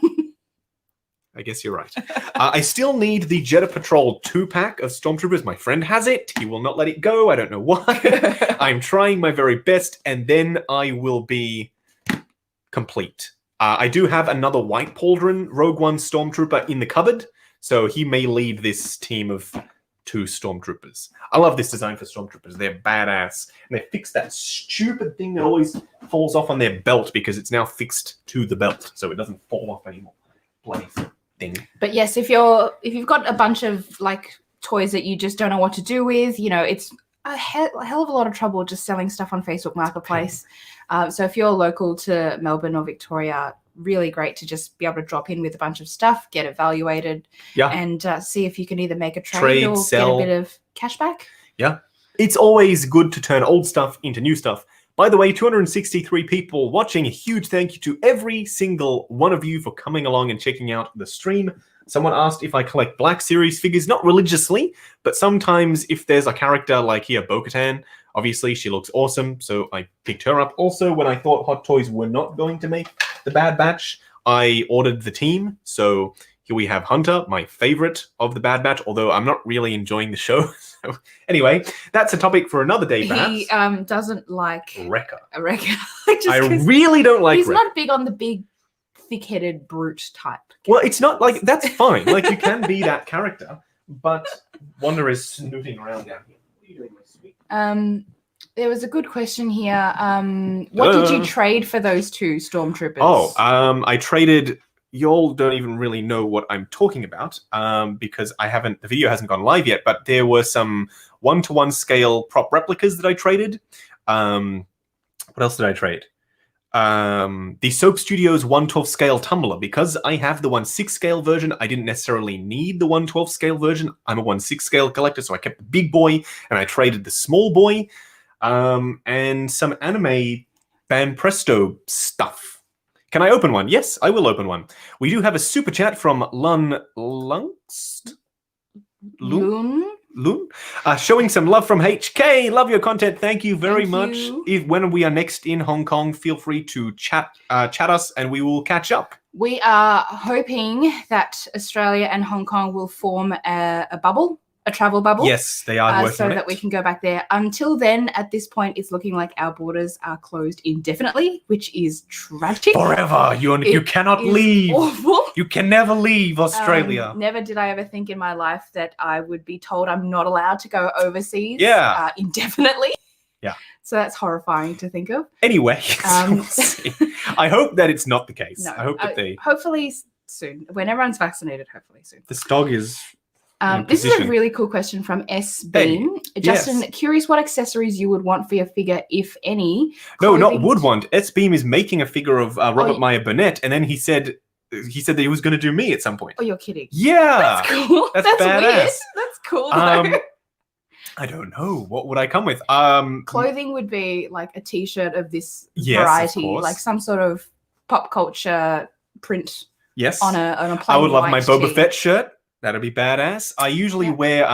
I guess you're right. I still need the Jeddah Patrol 2-pack of Stormtroopers. My friend has it. He will not let it go. I don't know why. I'm trying my very best, and then I will be complete. I do have another White Pauldron Rogue One Stormtrooper in the cupboard, so he may lead this team of 2 Stormtroopers. I love this design for Stormtroopers. They're badass, and they fixed that stupid thing that always falls off on their belt because it's now fixed to the belt, so it doesn't fall off anymore. Bloody thing. But yes, if you've got a bunch of like toys that you just don't know what to do with, you know, it's a hell of a lot of trouble just selling stuff on Facebook Marketplace. So if you're local to Melbourne or Victoria, really great to just be able to drop in with a bunch of stuff, get evaluated, and see if you can either make a trade or sell, get a bit of cash back. Yeah. It's always good to turn old stuff into new stuff. By the way, 263 people watching. A huge thank you to every single one of you for coming along and checking out the stream. Someone asked if I collect Black Series figures, not religiously, but sometimes if there's a character like here, Bo-Katan, obviously she looks awesome, so I picked her up. Also, when I thought Hot Toys were not going to make the Bad Batch, I ordered the team, so here we have Hunter, my favorite of the Bad Batch, although I'm not really enjoying the show. So anyway, that's a topic for another day, perhaps. He doesn't like Wrecker. I really don't like He's Wrecker. not big on the big, thick-headed brute type. Well, it's not like, that's fine. Like, you can be that character, but Wanda is snooting around down here. What are you doing, my sweet? There was a good question here. What did you trade for those 2 Stormtroopers? Oh, I traded... Y'all don't even really know what I'm talking about because the video hasn't gone live yet, but there were some 1-to-1 scale prop replicas that I traded. What else did I trade? The Soap Studios 1/12 scale tumbler. Because I have the 1/6 scale version, I didn't necessarily need the 1/12 scale version. I'm a 1/6 scale collector, so I kept the big boy and I traded the small boy and some anime Ban Presto stuff. Can I open one? Yes, I will open one. We do have a super chat from Lungst. Loon. Showing some love from HK. Love your content. Thank you very much. When we are next in Hong Kong, feel free to chat us and we will catch up. We are hoping that Australia and Hong Kong will form a bubble, a travel bubble. Yes, they are working so on it. that we can go back there. Until then, at this point, it's looking like our borders are closed indefinitely, which is tragic. Forever. You cannot leave. Awful. You can never leave Australia. Never did I ever think in my life that I would be told I'm not allowed to go overseas indefinitely. Yeah. So that's horrifying to think of. Anyway, we'll see. I hope that it's not the case. No, I hope that hopefully soon. When everyone's vaccinated, hopefully soon. This dog is... this is a really cool question from S. Bean. Hey, Justin, curious what accessories you would want for your figure, if any. No, not would want. S. Beam is making a figure of Robert Meyer Burnett, and then he said that he was going to do me at some point. Oh, you're kidding. Yeah. That's cool. That's badass. Weird. That's cool, though. I don't know. What would I come with? Clothing would be like a T-shirt of this variety, like some sort of pop culture print. Yes. On a plain I would love my Boba tee. Fett shirt. That'd be badass. I usually wear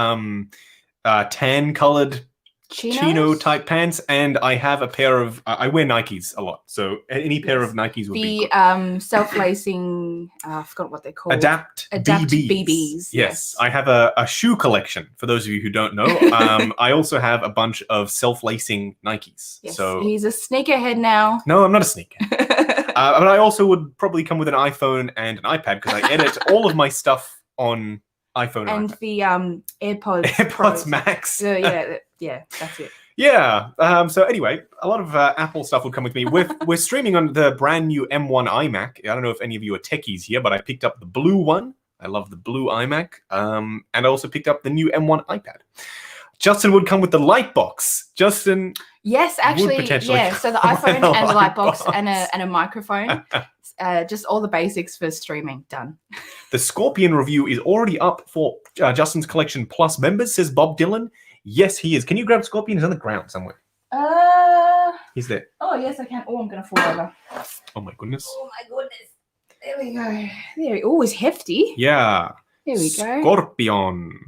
tan-colored chino type pants, and I have a pair of I wear Nikes a lot, so any pair of Nikes would be good. Self-lacing I forgot what they're called. Adapt BBs. Yes. I have a shoe collection, for those of you who don't know. I also have a bunch of self-lacing Nikes. Yes, so he's a sneakerhead now. No, I'm not a sneakerhead. But I also would probably come with an iPhone and an iPad, because I edit all of my stuff on iPhone and iPad. The AirPods Pros. Max. Yeah, that's it. Yeah. So anyway, a lot of Apple stuff will come with me. We're streaming on the brand new M1 iMac. I don't know if any of you are techies here, but I picked up the blue one. I love the blue iMac. And I also picked up the new M1 iPad. Justin would come with the light box. Justin. Yes, actually, yeah. So the iPhone and the light box and a microphone. Just all the basics for streaming done. The Scorpion review is already up for Justin's Collection Plus members, says Bob Dylan. Yes, he is. Can you grab Scorpion? He's on the ground somewhere. He's there. Oh, yes, I can. Oh, I'm going to fall over. Oh, my goodness. Oh, my goodness. There we go. There. Oh, he's hefty. Yeah. There we go. Scorpion.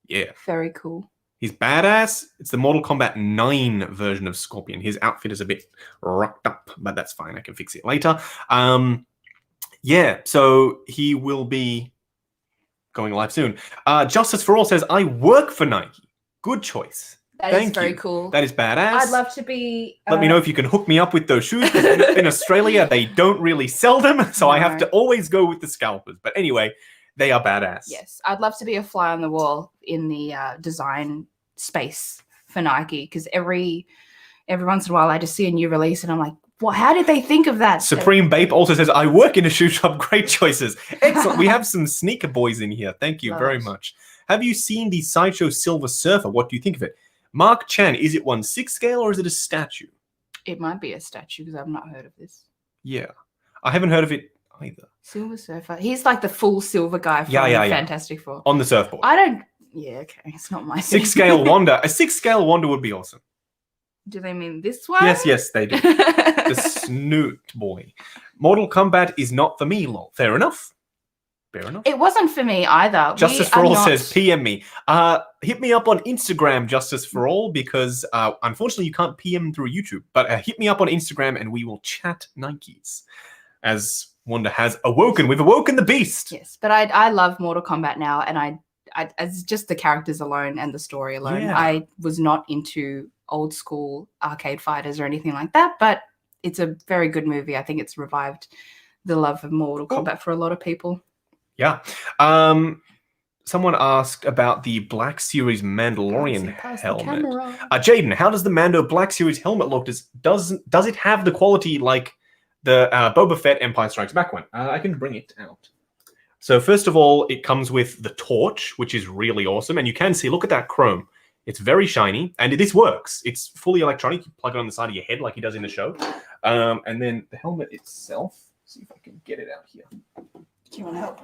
Yeah. Very cool. He's badass. It's the Mortal Kombat 9 version of Scorpion. His outfit is a bit rocked up, but that's fine. I can fix it later. Yeah, so he will be going live soon. Justice for All says, I work for Nike. Good choice. That is very cool. That is badass. I'd love to be... Let me know if you can hook me up with those shoes. In Australia, they don't really sell them, so I have to always go with the scalpers. But anyway, they are badass. Yes, I'd love to be a fly on the wall in the design space for Nike, because every once in a while I just see a new release and I'm like, well, how did they think of that? Supreme Bape also says, I work in a shoe shop. Great choices. Excellent. We have some sneaker boys in here. Thank you very much. Have you seen the Sideshow Silver Surfer? What do you think of it? Mark Chan, is it 1/6 scale or is it a statue? It might be a statue, because I've not heard of this. Yeah. I haven't heard of it either. Silver Surfer. He's like the full silver guy from Fantastic Four. On the surfboard. Yeah, okay. It's not my 6 scale Wanda. A 6 scale Wanda would be awesome. Do they mean this one? Yes, they do. The Snoot Boy. Mortal Kombat is not for me, lol. Fair enough. It wasn't for me either. Justice for All says, PM me. Hit me up on Instagram, Justice for All, because unfortunately you can't PM through YouTube. But hit me up on Instagram and we will chat Nikes. As Wanda has awoken. We've awoken the beast. Yes, but I love Mortal Kombat now, and I as just the characters alone and the story alone. Yeah. I was not into old school arcade fighters or anything like that, but it's a very good movie. I think it's revived the love of Mortal Kombat for a lot of people. Yeah. Someone asked about the Black Series Mandalorian helmet. Jaden, how does the Mando Black Series helmet look? Does it have the quality like the Boba Fett Empire Strikes Back one? I can bring it out. So first of all, it comes with the torch, which is really awesome. And you can see, look at that chrome. It's very shiny, and this works. It's fully electronic. You plug it on the side of your head like he does in the show. And then the helmet itself, see if I can get it out here. Do you want to help?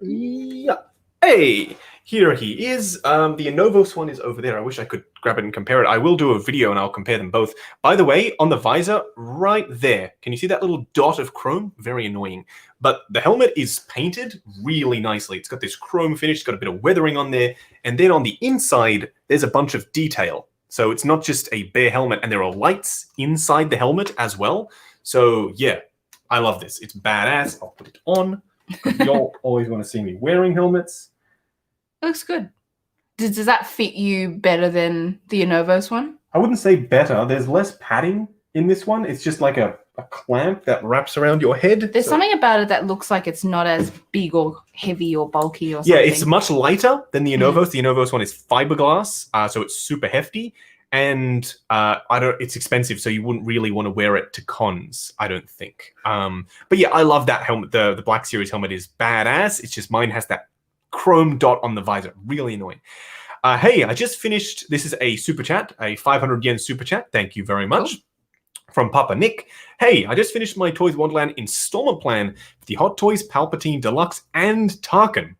Yeah. Hey, here he is. The Innovos one is over there. I wish I could grab it and compare it. I will do a video and I'll compare them both. By the way, on the visor, right there, can you see that little dot of chrome? Very annoying. But the helmet is painted really nicely. It's got this chrome finish, it's got a bit of weathering on there. And then on the inside, there's a bunch of detail. So it's not just a bare helmet, and there are lights inside the helmet as well. So yeah, I love this. It's badass. I'll put it on. Y'all always want to see me wearing helmets. Looks good. Does that fit you better than the Innovos one? I wouldn't say better. There's less padding in this one. It's just like a clamp that wraps around your head. There's something about it that looks like it's not as big or heavy or bulky or something. Yeah, it's much lighter than the Innovos. The Innovos one is fiberglass, so it's super hefty. And it's expensive, so you wouldn't really want to wear it to cons, I don't think. But yeah, I love that helmet. The Black Series helmet is badass. It's just mine has that chrome dot on the visor. Really annoying. Hey, I just finished. This is a super chat, a 500 yen super chat. Thank you very much. Cool. From Papa Nick. Hey, I just finished my Toys Wonderland installment plan for the Hot Toys Palpatine Deluxe and Tarkin.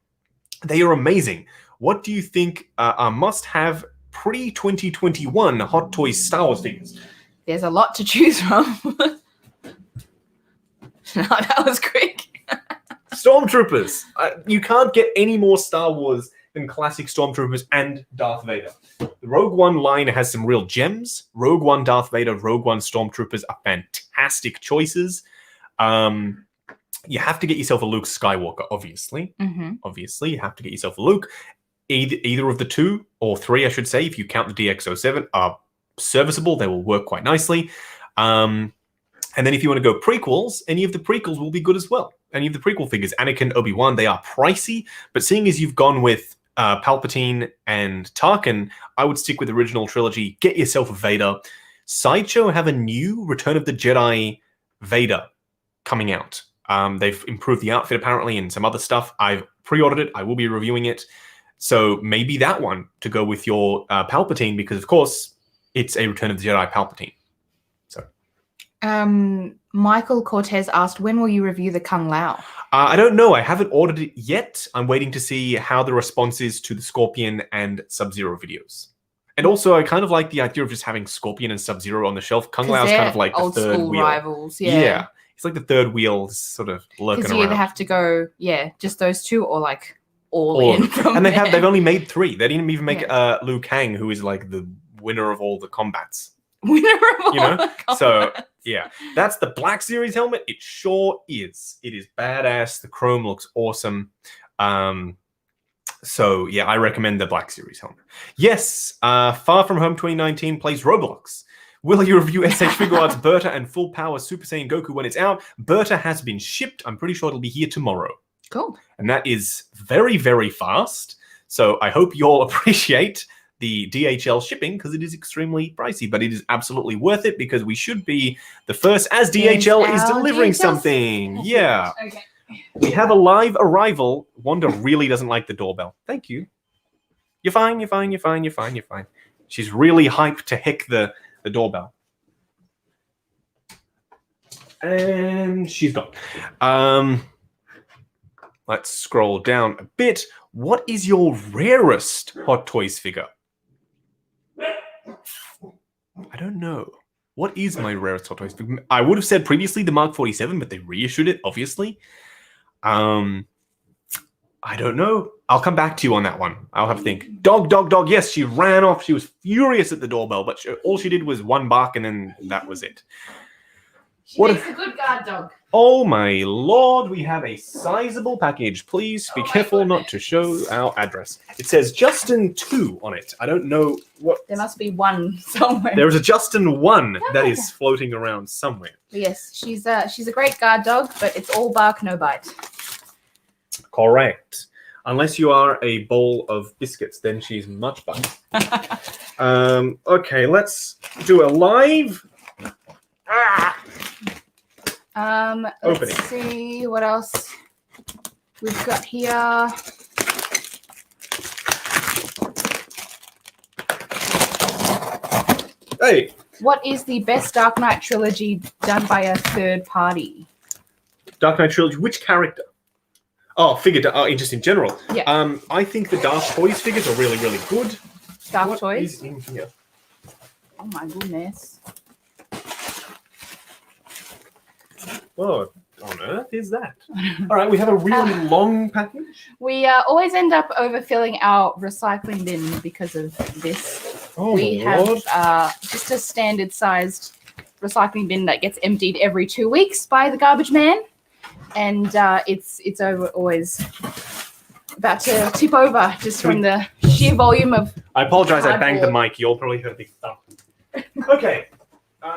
They are amazing. What do you think are must-have pre-2021 Hot Toys Star Wars figures? There's a lot to choose from. No, that was quick. Stormtroopers. You can't get any more Star Wars than classic Stormtroopers and Darth Vader. The Rogue One line has some real gems. Rogue One Darth Vader, Rogue One Stormtroopers are fantastic choices. You have to get yourself a Luke Skywalker, obviously. Mm-hmm. Obviously, you have to get yourself a Luke. Either of the two, or three, I should say, if you count the DX07, are serviceable. They will work quite nicely. And then if you want to go prequels, any of the prequels will be good as well. Any of the prequel figures, Anakin, Obi-Wan, they are pricey. But seeing as you've gone with Palpatine and Tarkin, I would stick with the original trilogy. Get yourself a Vader. Sideshow have a new Return of the Jedi Vader coming out. They've improved the outfit apparently and some other stuff. I've pre-ordered it. I will be reviewing it. So maybe that one to go with your Palpatine, because of course it's a Return of the Jedi Palpatine. So, Michael Cortez asked, when will you review the Kung Lao? I don't know. I haven't ordered it yet. I'm waiting to see how the response is to the Scorpion and Sub-Zero videos. And also, I kind of like the idea of just having Scorpion and Sub-Zero on the shelf. Kung Lao is kind of like the third old-school wheel. Rivals, yeah. It's like the third wheel sort of lurking around. Because you either have to go, just those two, or like all in from and they've only made 3. They didn't even make Liu Kang, who is like the winner of all the combats. Winner of all the combats. So yeah, that's the Black Series helmet. It sure is. It is badass. The chrome looks awesome. So yeah, I recommend the Black Series helmet. Yes, Far From Home 2019 plays Roblox. Will you review SH Figuarts Berta and Full Power Super Saiyan Goku when it's out? Berta has been shipped. I'm pretty sure it'll be here tomorrow. Cool. And that is very, very fast. So I hope you all appreciate the DHL shipping, because it is extremely pricey, but it is absolutely worth it, because we should be the first, as DHL is delivering something. Yeah. Okay. We have a live arrival. Wanda really doesn't like the doorbell. Thank you. You're fine, you're fine, you're fine, you're fine, you're fine. She's really hyped to hick the doorbell. And she's gone. Let's scroll down a bit. What is your rarest Hot Toys figure? I don't know. What is my rarest Hot Toys figure? I would have said previously the Mark 47, but they reissued it, obviously. I don't know. I'll come back to you on that one. I'll have to think. Dog. Yes, she ran off. She was furious at the doorbell, but all she did was one bark, and then that was it. She makes a good guard dog. Oh my lord, we have a sizable package. Please be careful not to show our address. It says Justin 2 on it. I don't know what... There must be one somewhere. There is a Justin 1 that is floating around somewhere. Yes, she's a great guard dog, but it's all bark, no bite. Correct. Unless you are a bowl of biscuits, then she's much better. Okay, let's do a live... Let's see what else we've got here. Hey. What is the best Dark Knight trilogy done by a third party? Dark Knight trilogy, which character? Oh, just in general. Yeah. I think the Dark Toys figures are really, really good. Dark Toys? What is in here? Oh my goodness. What on earth is that? All right, we have a really long package. We always end up overfilling our recycling bin because of this. Oh, we Lord. have just a standard sized recycling bin that gets emptied every 2 weeks by the garbage man. And it's always about to tip over just from the sheer volume of I apologize, cardboard. I banged the mic. You all probably heard a big thump. Okay,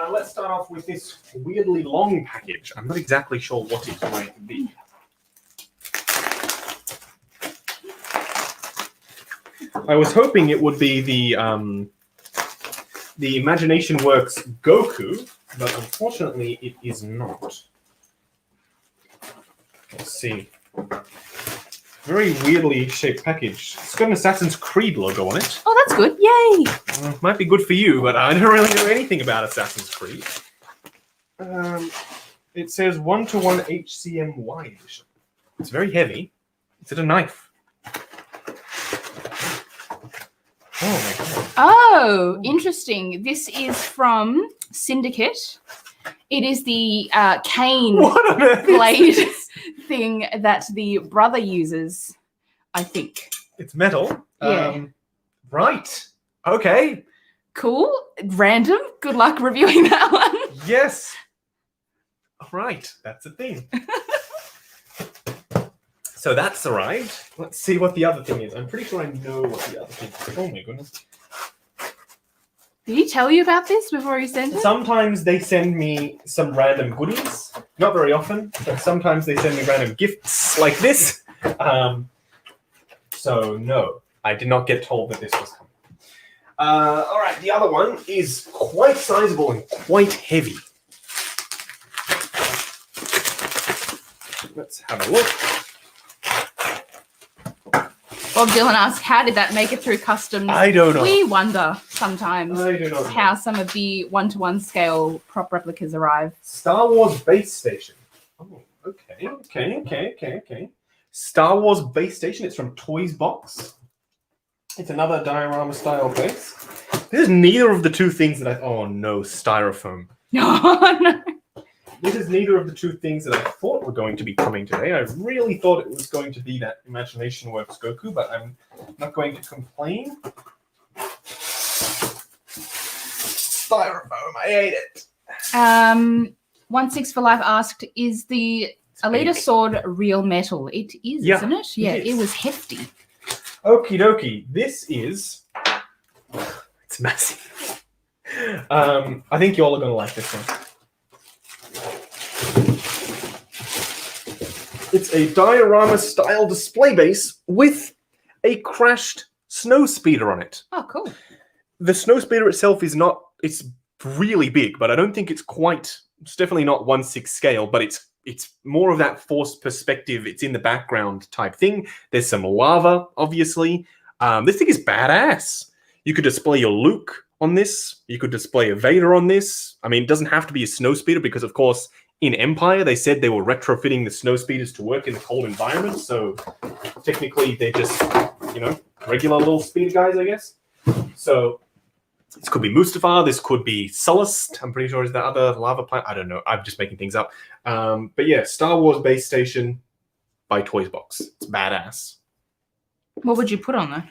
let's start off with this weirdly long package. I'm not exactly sure what it's going to be. I was hoping it would be the Imagination Works Goku, but unfortunately it is not. Let's see. Very weirdly shaped package. It's got an Assassin's Creed logo on it. Oh, that's good. Yay! Might be good for you, but I don't really know anything about Assassin's Creed. It says 1-to-1 HCMY edition. It's very heavy. Is it a knife? Oh my god. Oh, interesting. This is from Syndicate. It is the cane blade thing that the brother uses, I think. It's metal. Yeah. Right. Okay. Cool. Random. Good luck reviewing that one. Yes. All right. That's a thing. So that's arrived. Let's see what the other thing is. I'm pretty sure I know what the other thing is. Oh my goodness. Did he tell you about this before he sent it? Sometimes they send me some random goodies. Not very often, but sometimes they send me random gifts like this. So no, I did not get told that this was coming. All right, the other one is quite sizable and quite heavy. Let's have a look. Bob Dylan asked, how did that make it through customs? I don't know. We wonder sometimes I do not know. how some of the 1-to-1 scale prop replicas arrive. Star Wars Base Station. Oh, okay. Star Wars Base Station. It's from Toys Box. It's another diorama style base. This is neither of the two things that I... Oh no, styrofoam. No. This is neither of the two things that I thought were going to be coming today. I really thought it was going to be that Imagination Works Goku, but I'm not going to complain. Styrofoam, I hate it. 16 for Life asked, is the Alita sword real metal? It is, isn't it? Yeah, it was hefty. Okie dokie. This is... It's massive. I think you all are going to like this one. It's a diorama-style display base with a crashed snow speeder on it. Oh, cool. The snow speeder itself is not... It's really big, but I don't think it's quite... It's definitely not 1/6 scale, but it's more of that forced perspective. It's in the background type thing. There's some lava, obviously. This thing is badass. You could display your Luke on this. You could display a Vader on this. I mean, it doesn't have to be a snow speeder because, of course... In Empire, they said they were retrofitting the snow speeders to work in the cold environment, so technically they're just, regular little speeder guys, I guess. So this could be Mustafar, this could be Sullust, I'm pretty sure is the other lava planet. I don't know, I'm just making things up. But yeah, Star Wars Base Station by Toys Box. It's badass. What would you put on there?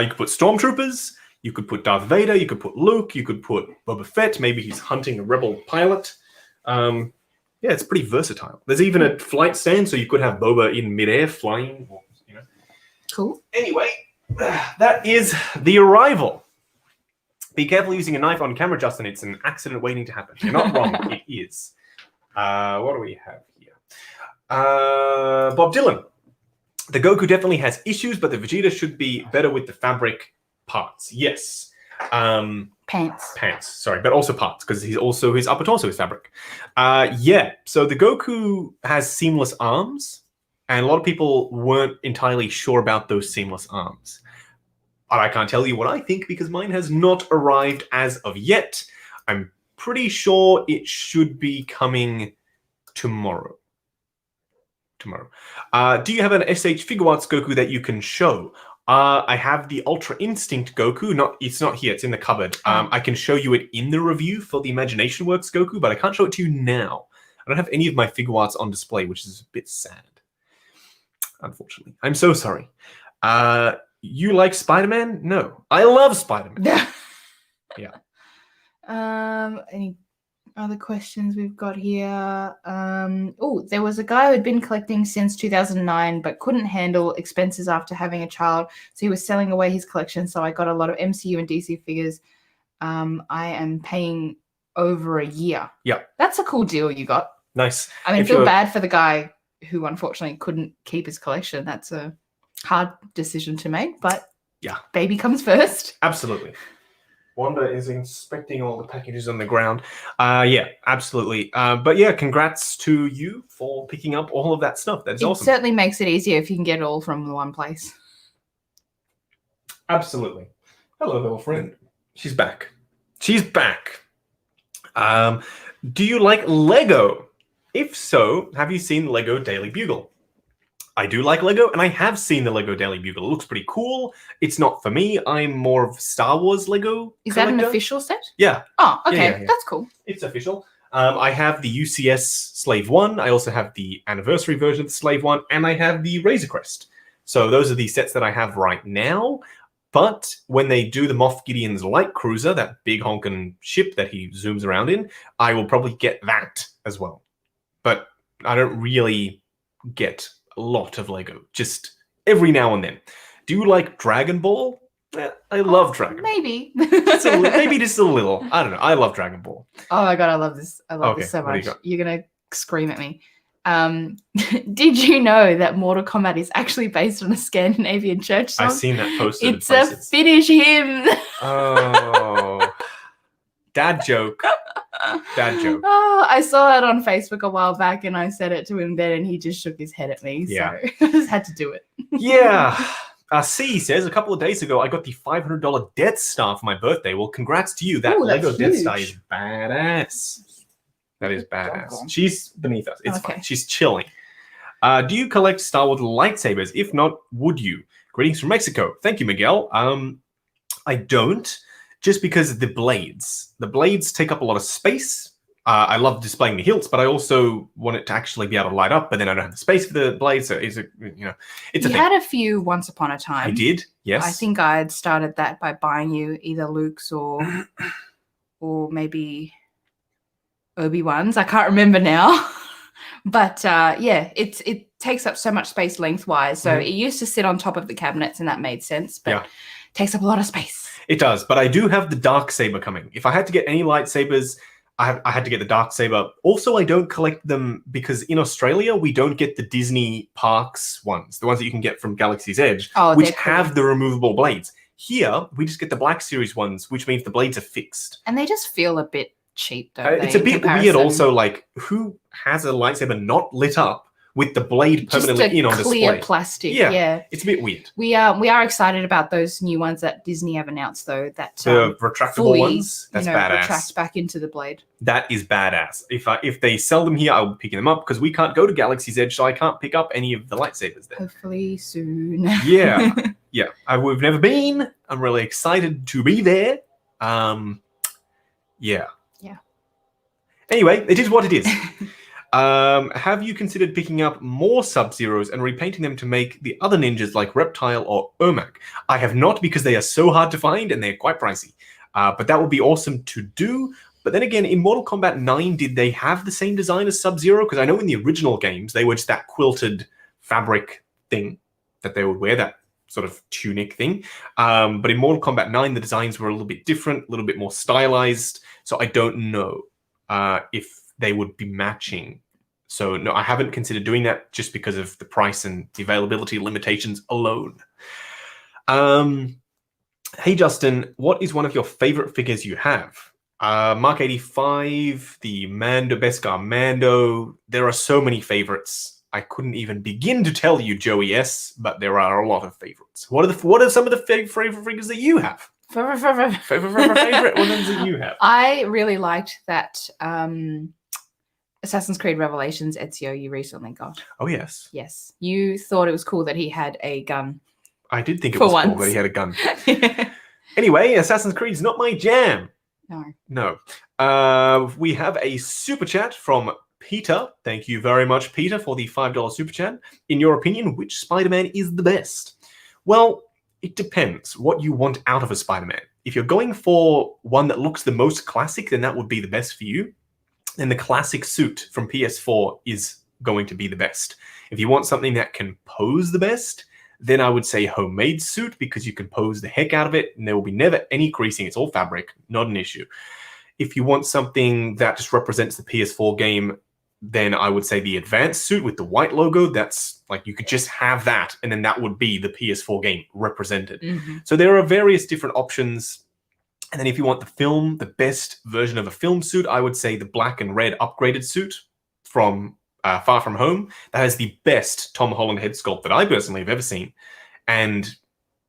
You could put Stormtroopers, you could put Darth Vader, you could put Luke, you could put Boba Fett, maybe he's hunting a rebel pilot. Yeah, it's pretty versatile. There's even a flight stand, so you could have Boba in midair flying. Cool. Anyway, that is the arrival. Be careful using a knife on camera, Justin. It's an accident waiting to happen. You're not wrong. It is. What do we have here? Bob Dylan. The Goku definitely has issues, but the Vegeta should be better with the fabric parts. Yes. Pants, sorry, but also parts, because his upper torso is fabric. Yeah, so the Goku has seamless arms, and a lot of people weren't entirely sure about those seamless arms. I can't tell you what I think, because mine has not arrived as of yet. I'm pretty sure it should be coming tomorrow. tomorrow. Do you have an SH Figure Arts Goku that you can show? I have the Ultra Instinct Goku. It's not here. It's in the cupboard. I can show you it in the review for the Imagination Works Goku, but I can't show it to you now. I don't have any of my figure arts on display, which is a bit sad. Unfortunately. I'm so sorry. You like Spider-Man? No. I love Spider-Man. Yeah. Any other questions we've got here? There was a guy who had been collecting since 2009 but couldn't handle expenses after having a child, so he was selling away his collection. So I got a lot of MCU and DC figures. I am paying over a year. Yeah. That's a cool deal you got. Nice. I mean, I feel bad for the guy who unfortunately couldn't keep his collection. That's a hard decision to make, but yeah, baby comes first. Absolutely. Wanda is inspecting all the packages on the ground. Yeah, absolutely. But yeah, congrats to you for picking up all of that stuff. That's awesome. It certainly makes it easier if you can get it all from the one place. Absolutely. Hello, little friend. She's back. She's back. Do you like Lego? If so, have you seen Lego Daily Bugle? I do like Lego, and I have seen the Lego Daily Bugle. It looks pretty cool. It's not for me. I'm more of Star Wars Lego Is collector. that an official set? Yeah. Oh, okay. Yeah. That's cool. It's official. I have the UCS Slave 1. I also have the anniversary version of the Slave 1, and I have the Razor Crest. So those are the sets that I have right now. But when they do the Moff Gideon's light cruiser, that big honkin' ship that he zooms around in, I will probably get that as well. But I don't really get a lot of Lego, just every now and then. Do you like Dragon Ball? I love Dragon Ball. Maybe. Maybe just a little. I don't know. I love Dragon Ball. Oh my god, I love this. I love this so much. You're going to scream at me. Did you know that Mortal Kombat is actually based on a Scandinavian church song? I've seen that posted. It's a Finnish hymn. Oh. Dad joke. Dad joke. Oh, I saw that on Facebook a while back and I said it to him then and he just shook his head at me. Yeah. So I just had to do it. Yeah. C says, a couple of days ago, I got the $500 Death Star for my birthday. Well, congrats to you. That Lego huge. Death Star is badass. That is badass. She's beneath us. It's fine. She's chilling. Do you collect Star Wars lightsabers? If not, would you? Greetings from Mexico. Thank you, Miguel. I don't. Just because of the blades. The blades take up a lot of space. I love displaying the hilts, but I also want it to actually be able to light up, but then I don't have the space for the blades, so it's a thing. You had a few once upon a time. I did, yes. I think I had started that by buying you either Luke's or maybe Obi-Wan's. I can't remember now. But yeah, it takes up so much space lengthwise. So it used to sit on top of the cabinets and that made sense, but it takes up a lot of space. It does, but I do have the Darksaber coming. If I had to get any lightsabers, I had to get the Darksaber. Also, I don't collect them because in Australia, we don't get the Disney Parks ones, the ones that you can get from Galaxy's Edge, which have the removable blades. Here, we just get the Black Series ones, which means the blades are fixed. And they just feel a bit cheap, though. It's a bit weird also, like, who has a lightsaber not lit up with the blade permanently in on display? Clear plastic, yeah. It's a bit weird. We are excited about those new ones that Disney have announced, though. That the retractable ones, that's badass. Retract back into the blade. That is badass. If they sell them here, I'll be picking them up because we can't go to Galaxy's Edge, so I can't pick up any of the lightsabers there. Hopefully soon. Yeah. We've never been. I'm really excited to be there. Yeah. Anyway, it is what it is. Have you considered picking up more Sub-Zeros and repainting them to make the other ninjas like Reptile or Ermac? I have not because they are so hard to find and they're quite pricey. But that would be awesome to do. But then again, in Mortal Kombat 9, did they have the same design as Sub-Zero? Because I know in the original games, they were just that quilted fabric thing that they would wear, that sort of tunic thing. But in Mortal Kombat 9, the designs were a little bit different, a little bit more stylized. So I don't know if they would be matching. So no, I haven't considered doing that just because of the price and the availability limitations alone. Hey Justin, what is one of your favorite figures you have? Mark 85, the Mando, Beskar Mando. There are so many favorites. I couldn't even begin to tell you, Joey S, but there are a lot of favorites. What are some of the favorite figures that you have? Favorite ones that you have? I really liked that Assassin's Creed Revelations Ezio you recently got. Oh, yes. Yes. You thought it was cool that he had a gun. I did think it was cool that he had a gun. Anyway, Assassin's Creed's not my jam. No. We have a super chat from Peter. Thank you very much, Peter, for the $5 super chat. In your opinion, which Spider-Man is the best? Well, it depends what you want out of a Spider-Man. If you're going for one that looks the most classic, then that would be the best for you. Then the classic suit from PS4 is going to be the best. If you want something that can pose the best, then I would say homemade suit, because you can pose the heck out of it and there will be never any creasing. It's all fabric, not an issue. If you want something that just represents the PS4 game, then I would say the advanced suit with the white logo. That's like, you could just have that and then that would be the PS4 game represented. So there are various different options. And then if you want the film, the best version of a film suit, I would say the black and red upgraded suit from Far From Home. That is the best Tom Holland head sculpt that I personally have ever seen. And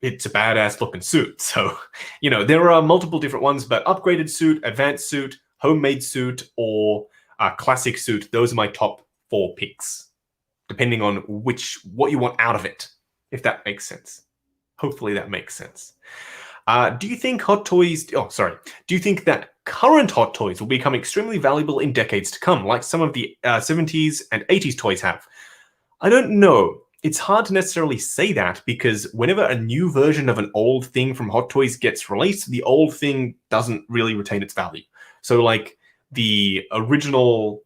it's a badass looking suit. So, you know, there are multiple different ones, but upgraded suit, advanced suit, homemade suit, or classic suit, those are my top 4 picks, depending on what you want out of it, if that makes sense. Hopefully that makes sense. Do you think do you think that current Hot Toys will become extremely valuable in decades to come, like some of the 70s and 80s toys have? I don't know. It's hard to necessarily say that, because whenever a new version of an old thing from Hot Toys gets released, the old thing doesn't really retain its value. So like the original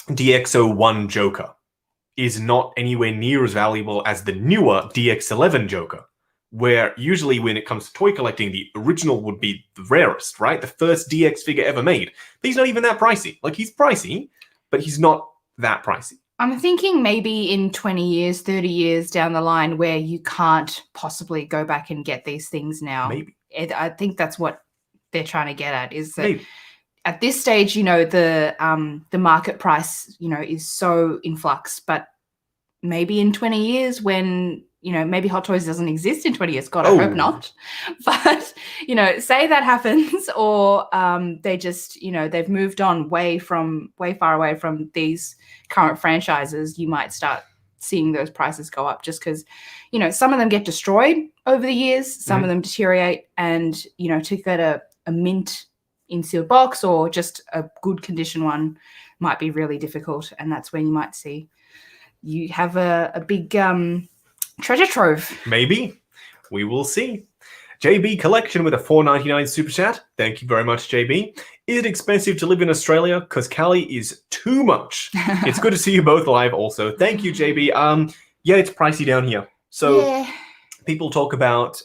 DX01 Joker is not anywhere near as valuable as the newer DX11 Joker, where usually when it comes to toy collecting, the original would be the rarest, right? The first DX figure ever made. But he's not even that pricey. Like, he's pricey, but he's not that pricey. I'm thinking maybe in 20 years, 30 years down the line where you can't possibly go back and get these things now. Maybe. I think that's what they're trying to get at, is that Maybe. At this stage, you know, the market price, you know, is so in flux, but maybe in 20 years when, you know, maybe Hot Toys doesn't exist in 20 years. God, I hope not. But, you know, say that happens, or they just, you know, they've moved on way far away from these current franchises, you might start seeing those prices go up, just because, you know, some of them get destroyed over the years, some of them deteriorate, and, you know, to get a mint in sealed box or just a good condition one might be really difficult. And that's when you might see you have a big treasure trove. Maybe. We will see. JB Collection with a $4.99 super chat. Thank you very much, JB. Is it expensive to live in Australia? Because Cali is too much. It's good to see you both live also. Thank you, JB. Yeah, it's pricey down here. So people talk about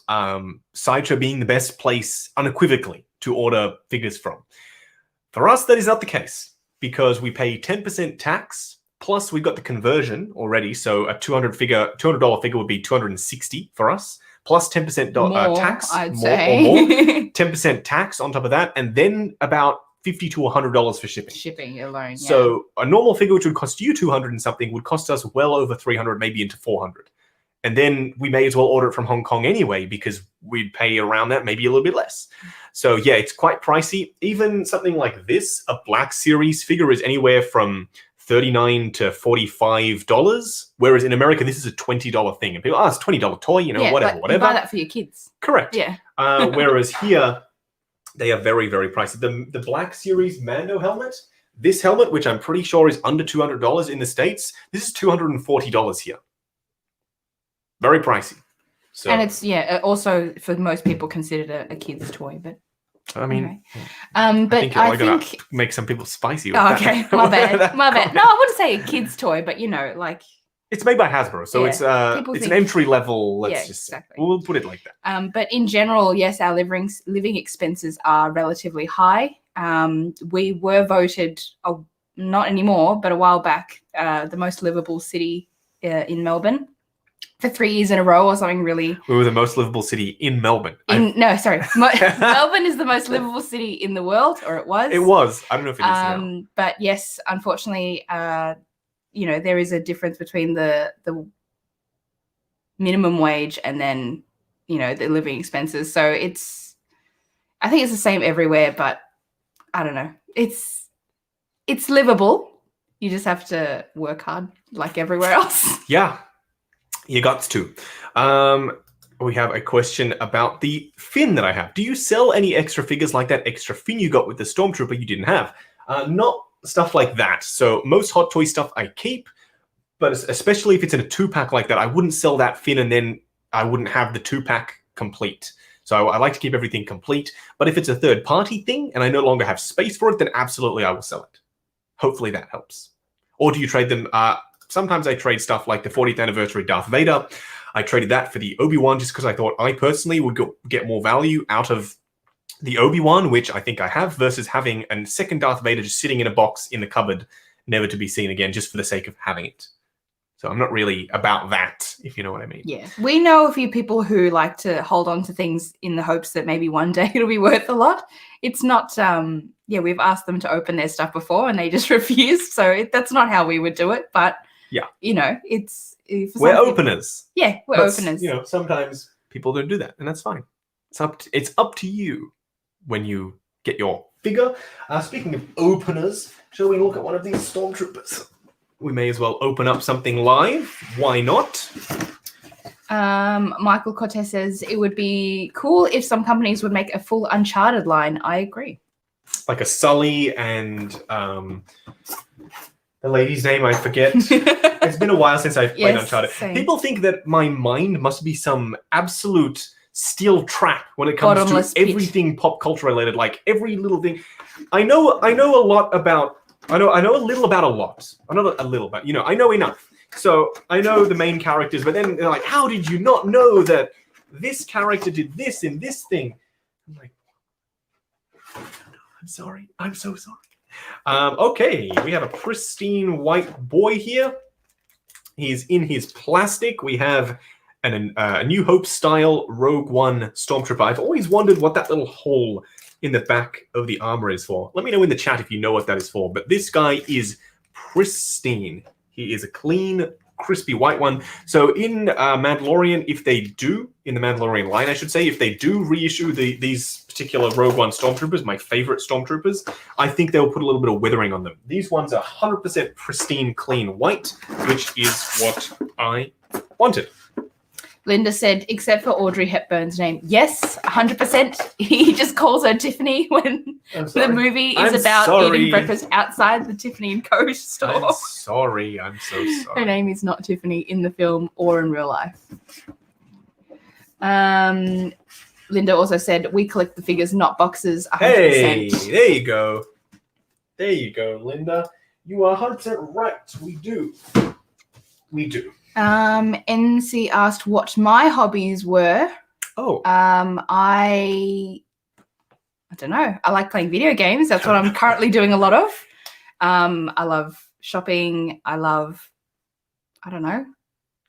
Sideshow being the best place unequivocally to order figures from. For us, that is not the case, because we pay 10% tax, plus we've got the conversion already. So a $200 figure would be $260 for us, plus 10% tax, I'd more say. or more, 10% tax on top of that, and then about $50 to $100 for shipping. Shipping alone, yeah. So a normal figure which would cost you $200 and something would cost us well over $300, maybe into $400. And then we may as well order it from Hong Kong anyway, because we'd pay around that, maybe a little bit less. So yeah, it's quite pricey. Even something like this, a Black Series figure, is anywhere from $39 to $45, whereas in America, this is a $20 thing. And people, it's a $20 toy, you know, whatever. You buy that for your kids. Correct. Yeah. Whereas here, they are very, very pricey. The Black Series Mando helmet, this helmet, which I'm pretty sure is under $200 in the States, this is $240 here. Very pricey. So, and it's, also for most people considered a kid's toy, but I mean, anyway. But I think make some people spicy with that. Okay, my bad. My bad. No, I wouldn't say a kid's toy, but, you know, like, it's made by Hasbro, so it's an entry level. Let's just say. We'll put it like that. But in general, yes, our living expenses are relatively high. We were voted, not anymore, but a while back, the most livable city in Melbourne for 3 years in a row, or something really. We were the most livable city in Melbourne. Melbourne is the most livable city in the world, or it was. It was. I don't know if it is now. But yes, unfortunately, you know, there is a difference between the minimum wage and then, you know, the living expenses. So I think it's the same everywhere, but I don't know. It's livable. You just have to work hard like everywhere else. Yeah, you got to. We have a question about the fin that I have. Do you sell any extra figures like that extra fin you got with the Stormtrooper you didn't have? Not stuff like that. So most Hot Toy stuff I keep, but especially if it's in a 2-pack like that, I wouldn't sell that fin and then I wouldn't have the 2-pack complete. So I like to keep everything complete. But if it's a third-party thing and I no longer have space for it, then absolutely I will sell it. Hopefully that helps. Or do you trade them? Sometimes I trade stuff like the 40th anniversary Darth Vader. I traded that for the Obi-Wan just because I thought I personally would get more value out of the Obi-Wan, which I think I have, versus having a second Darth Vader just sitting in a box in the cupboard, never to be seen again, just for the sake of having it. So I'm not really about that, if you know what I mean. Yeah. We know a few people who like to hold on to things in the hopes that maybe one day it'll be worth a lot. It's not, we've asked them to open their stuff before and they just refused. So that's not how we would do it. But, yeah, we're openers. Yeah, we're openers. Sometimes people don't do that, and that's fine. It's up to you when you get your figure. Speaking of openers, shall we look at one of these Stormtroopers? We may as well open up something live. Why not? Michael Cortez says it would be cool if some companies would make a full Uncharted line. I agree. Like a Sully and the lady's name, I forget. It's been a while since I've played Uncharted. Same. People think that my mind must be some absolute steel trap when it comes Bottomless to everything pop culture related, like every little thing. I know a lot about. I know a little about a lot. I know a little, but I know enough. So I know the main characters, but then they're like, "How did you not know that this character did this in this thing?" I'm like, I'm sorry. I'm so sorry. Okay, we have a pristine white boy here. He's in his plastic. We have a New Hope style Rogue One Stormtrooper. I've always wondered what that little hole in the back of the armor is for. Let me know in the chat if you know what that is for. But this guy is pristine. He is a clean, crispy white one. So in Mandalorian, in the Mandalorian line, I should say, if they do reissue these particular Rogue One Stormtroopers, my favorite Stormtroopers, I think they'll put a little bit of withering on them. These ones are 100% pristine, clean white, which is what I wanted. Linda said, except for Audrey Hepburn's name. Yes, 100%. He just calls her Tiffany when the movie is about eating breakfast outside the Tiffany & Co. store. I'm sorry. I'm so sorry. Her name is not Tiffany in the film or in real life. Linda also said, we collect the figures, not boxes, 100%. Hey, there you go. There you go, Linda. You are 100% right. We do. We do. NC asked what my hobbies were. Oh. I don't know. I like playing video games. That's what I'm currently doing a lot of. I love shopping. I love,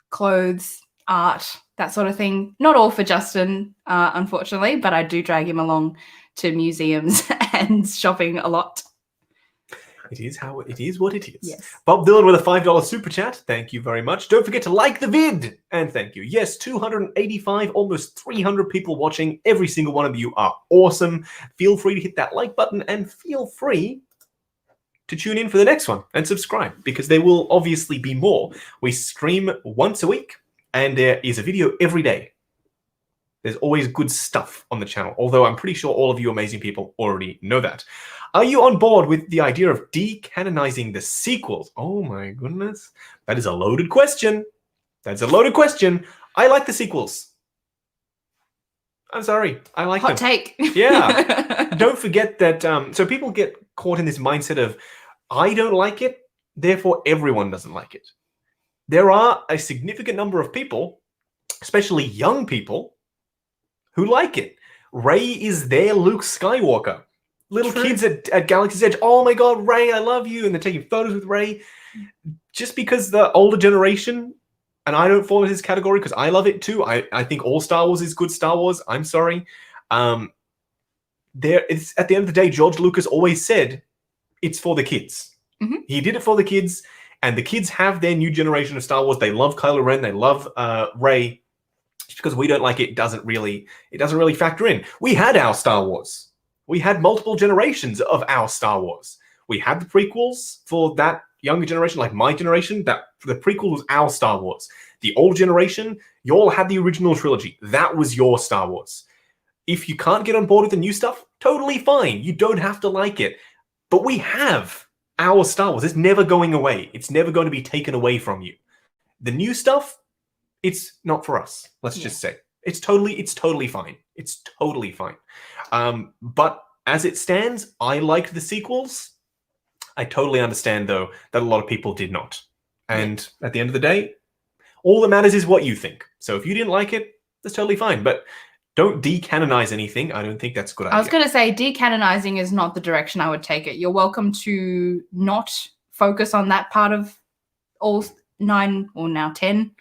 clothes, art, that sort of thing. Not all for Justin, unfortunately, but I do drag him along to museums and shopping a lot. It is what it is. Yes. Bob Dylan with a $5 super chat. Thank you very much. Don't forget to like the vid. And thank you. Yes, 285, almost 300 people watching. Every single one of you are awesome. Feel free to hit that like button and feel free to tune in for the next one and subscribe because there will obviously be more. We stream once a week and there is a video every day. There's always good stuff on the channel, although I'm pretty sure all of you amazing people already know that. Are you on board with the idea of decanonizing the sequels? Oh my goodness. That is a loaded question. That's a loaded question. I like the sequels. I'm sorry. I like them. Hot take. Yeah. Don't forget that. So people get caught in this mindset of, I don't like it, therefore everyone doesn't like it. There are a significant number of people, especially young people, who like it. Rey is their Luke Skywalker. Little True. Kids at Galaxy's Edge, oh my God, Rey, I love you. And they're taking photos with Rey. Just because the older generation, and I don't fall into this category because I love it too. I think all Star Wars is good Star Wars. I'm sorry. It's at the end of the day, George Lucas always said it's for the kids. Mm-hmm. He did it for the kids, and the kids have their new generation of Star Wars. They love Kylo Ren. They love Rey. Just because we don't like it doesn't really factor in. We had our Star Wars. We had multiple generations of our Star Wars. We had the prequels for that younger generation, like my generation, that the prequel was our Star Wars. The old generation, you all had the original trilogy. That was your Star Wars. If you can't get on board with the new stuff, totally fine. You don't have to like it. But we have our Star Wars. It's never going away. It's never going to be taken away from you. The new stuff, it's not for us. Let's just say. It's totally fine. It's totally fine. But as it stands, I liked the sequels. I totally understand, though, that a lot of people did not. And at the end of the day, all that matters is what you think. So if you didn't like it, that's totally fine. But don't decanonize anything. I don't think that's a good idea. I was going to say decanonizing is not the direction I would take it. You're welcome to not focus on that part of all 9 or now 10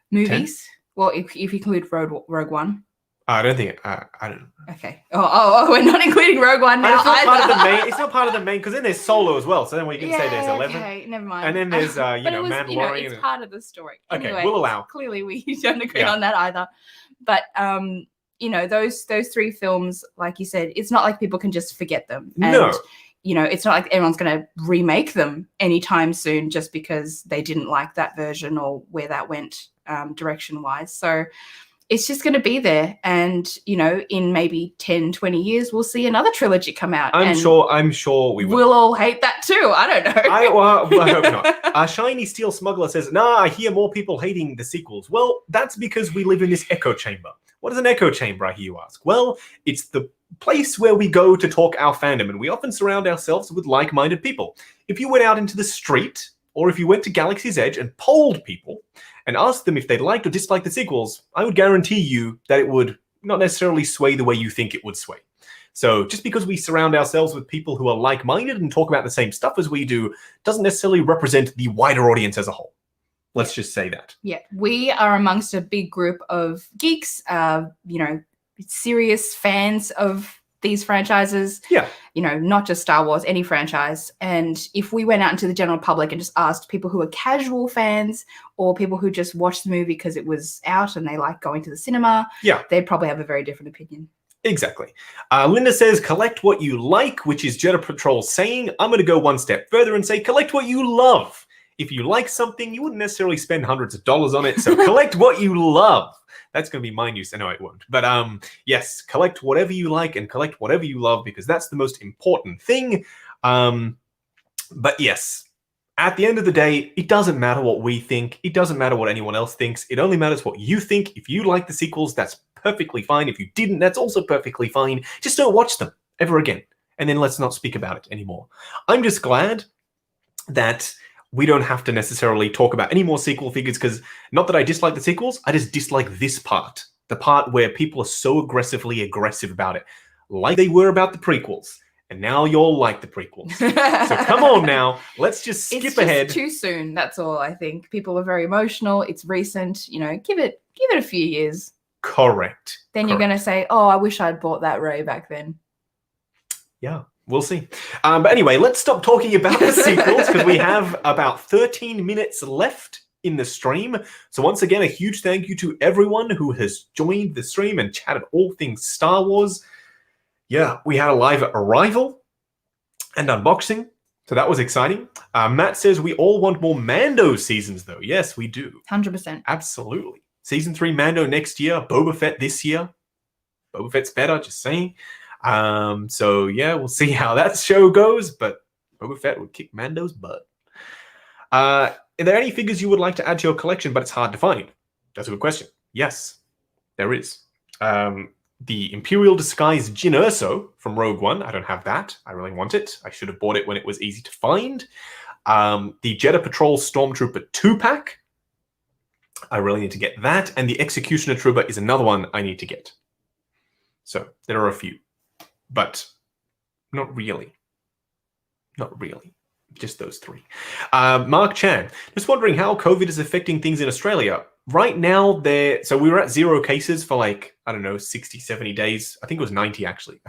movies. 10? Well, if you include Rogue One. I don't think I don't know. Okay. Oh, we're not including Rogue One now. It's not part of the main because then there's Solo as well. So then we can say there's 11. Okay, never mind. And then there's Mandalorian. It's part of the story. Okay, anyway, we'll allow. Clearly, we don't agree on that either. But those 3 films, like you said, it's not like people can just forget them. And, no. It's not like everyone's going to remake them anytime soon just because they didn't like that version or where that went direction-wise. So it's just going to be there. And, in maybe 10, 20 years, we'll see another trilogy come out. I'm sure we will. We'll all hate that too. I don't know. I hope not. Shiny Steel Smuggler says, I hear more people hating the sequels. Well, that's because we live in this echo chamber. What is an echo chamber, I hear you ask? Well, it's the place where we go to talk our fandom, and we often surround ourselves with like-minded people. If you went out into the street, or if you went to Galaxy's Edge and polled people and asked them if they liked or disliked the sequels, I would guarantee you that it would not necessarily sway the way you think it would sway. So just because we surround ourselves with people who are like-minded and talk about the same stuff as we do, doesn't necessarily represent the wider audience as a whole. Let's just say that. Yeah, we are amongst a big group of geeks, serious fans of these franchises. Yeah. Not just Star Wars, any franchise. And if we went out into the general public and just asked people who are casual fans or people who just watched the movie because it was out and they like going to the cinema, they'd probably have a very different opinion. Exactly. Linda says, collect what you like, which is Jedi Patrol saying. I'm going to go one step further and say, collect what you love. If you like something, you wouldn't necessarily spend hundreds of dollars on it. So collect what you love. That's going to be my news. No, it won't. But yes, collect whatever you like and collect whatever you love because that's the most important thing. But yes, at the end of the day, it doesn't matter what we think. It doesn't matter what anyone else thinks. It only matters what you think. If you like the sequels, that's perfectly fine. If you didn't, that's also perfectly fine. Just don't watch them ever again. And then let's not speak about it anymore. I'm just glad that we don't have to necessarily talk about any more sequel figures because not that I dislike the sequels, I just dislike this part. The part where people are so aggressively aggressive about it. Like they were about the prequels. And now you're like the prequels. So come on now. Let's just skip ahead. It's too soon. That's all I think. People are very emotional. It's recent. Give it a few years. Correct. Then you're going to say, oh, I wish I'd bought that Rey back then. Yeah. We'll see. But anyway, let's stop talking about the sequels because we have about 13 minutes left in the stream. So once again, a huge thank you to everyone who has joined the stream and chatted all things Star Wars. Yeah, we had a live arrival and unboxing, so that was exciting. Matt says we all want more Mando seasons, though. Yes, we do. 100%. Absolutely. Season 3 Mando next year, Boba Fett this year. Boba Fett's better, just saying. So yeah, we'll see how that show goes, but Boba Fett would kick Mando's butt. Are there any figures you would like to add to your collection, but it's hard to find? That's a good question. Yes, there is. The Imperial Disguise Jyn Erso from Rogue One. I don't have that. I really want it. I should have bought it when it was easy to find. The Jedi Patrol Stormtrooper 2-pack. I really need to get that. And the Executioner Trooper is another one I need to get. So there are a few. But not really. Not really. Just those 3. Mark Chan, just wondering how COVID is affecting things in Australia. Right now, so we were at 0 cases for 60, 70 days. I think it was 90 actually.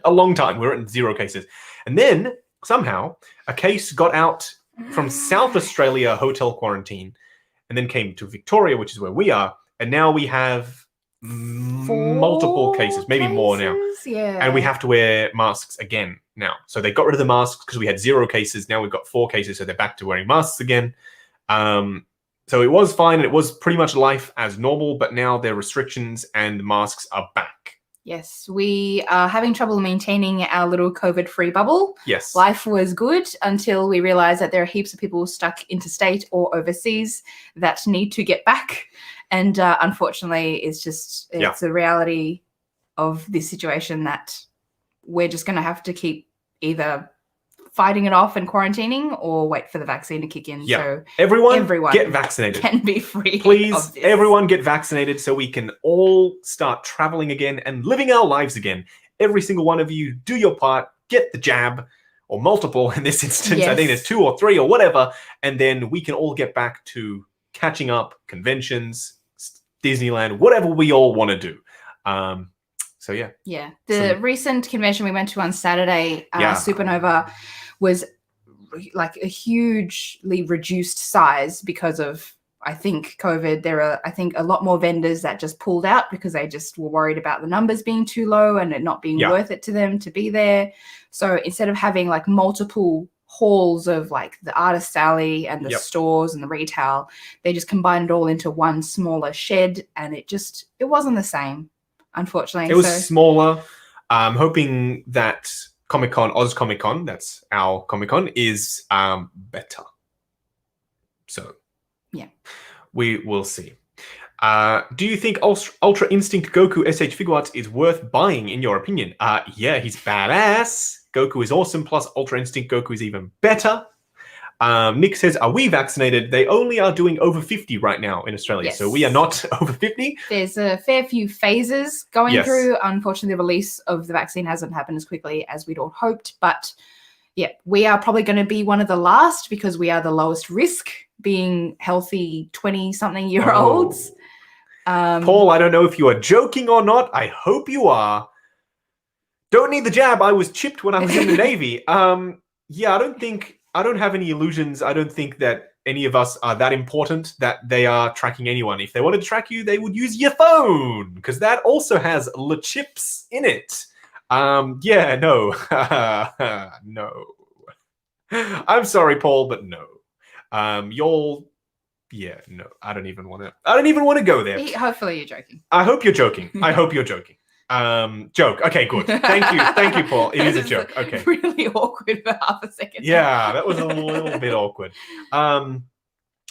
A long time. We were at 0 cases. And then somehow a case got out from South Australia hotel quarantine and then came to Victoria, which is where we are. And now we have multiple cases, maybe more now. Yeah. And we have to wear masks again now. So they got rid of the masks because we had 0 cases. Now we've got 4 cases, so they're back to wearing masks again. So it was fine, and it was pretty much life as normal, but now there are restrictions and masks are back. Yes, we are having trouble maintaining our little COVID-free bubble. Yes. Life was good until we realized that there are heaps of people stuck interstate or overseas that need to get back. And unfortunately, it's a reality of this situation that we're just going to have to keep either fighting it off and quarantining or wait for the vaccine to kick in. Yeah. So everyone get vaccinated. Can be free. Please, everyone get vaccinated so we can all start traveling again and living our lives again. Every single one of you, do your part, get the jab, or multiple in this instance. Yes. I think there's 2 or 3 or whatever, and then we can all get back to catching up, conventions, Disneyland, whatever we all want to do. So yeah. Yeah. The recent convention we went to on Saturday, Supernova, was like a hugely reduced size because of, I think, COVID. There are, I think, a lot more vendors that just pulled out because they just were worried about the numbers being too low and it not being worth it to them to be there. So instead of having like multiple halls of like the artist alley and the stores and the retail, they just combined it all into one smaller shed, and it wasn't the same. Unfortunately, it was smaller. I'm hoping that Comic-Con, Oz Comic-Con, that's our Comic-Con, is better. So, yeah, we will see. Do you think Ultra Instinct Goku SH Figure Arts is worth buying, in your opinion? Yeah, he's badass. Goku is awesome, plus Ultra Instinct Goku is even better. Nick says, are we vaccinated? They only are doing over 50 right now in Australia, so we are not over 50. There's a fair few phases going through. Unfortunately, the release of the vaccine hasn't happened as quickly as we'd all hoped, but yeah, we are probably going to be one of the last because we are the lowest risk, being healthy 20-something-year-olds. Paul, I don't know if you are joking or not. I hope you are. Don't need the jab. I was chipped when I was in the Navy. Yeah, I don't have any illusions. I don't think that any of us are that important that they are tracking anyone. If they wanted to track you, they would use your phone, because that also has le chips in it. Yeah, no. No. I'm sorry, Paul, but no. No. I don't even want to go there. Hopefully you're joking. I hope you're joking. I hope you're joking. Joke. Okay, good. Thank you, Paul. It is a joke. Okay. Really awkward for half a second. Yeah, that was a little bit awkward.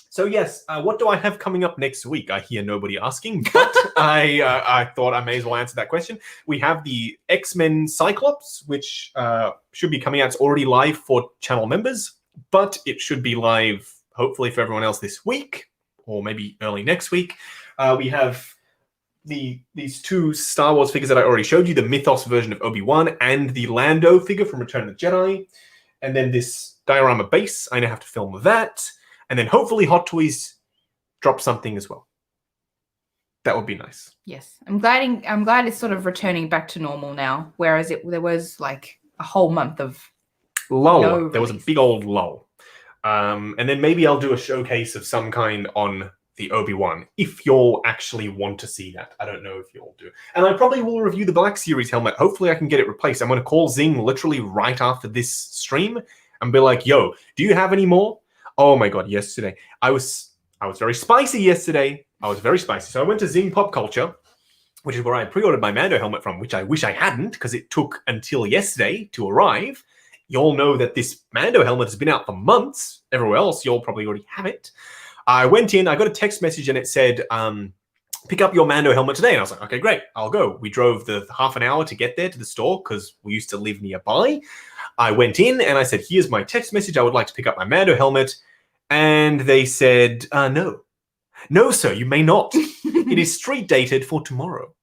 So yes, what do I have coming up next week? I hear nobody asking, but I thought I may as well answer that question. We have the X-Men Cyclops, which should be coming out. It's already live for channel members, but it should be live hopefully for everyone else this week, or maybe early next week. We have these 2 Star Wars figures that I already showed you, the Mythos version of Obi-Wan and the Lando figure from Return of the Jedi. And then this diorama base, I now have to film that. And then hopefully Hot Toys drop something as well. That would be nice. Yes. I'm glad it's sort of returning back to normal now, whereas there was like a whole month of lull. There was a big old lull. And then maybe I'll do a showcase of some kind on the Obi-Wan, if you'll actually want to see that. I don't know if you'll do. And I probably will review the Black Series helmet. Hopefully I can get it replaced. I'm going to call Zing literally right after this stream and be like, yo, do you have any more? Oh my God, yesterday. I was very spicy yesterday. I was very spicy. So I went to Zing Pop Culture, which is where I pre-ordered my Mando helmet from, which I wish I hadn't because it took until yesterday to arrive. You all know that this Mando helmet has been out for months. Everywhere else, you all probably already have it. I went in, I got a text message and it said, pick up your Mando helmet today. And I was like, okay, great, I'll go. We drove the half an hour to get there to the store because we used to live nearby. I went in and I said, here's my text message. I would like to pick up my Mando helmet. And they said, no. No, sir, you may not. It is street dated for tomorrow.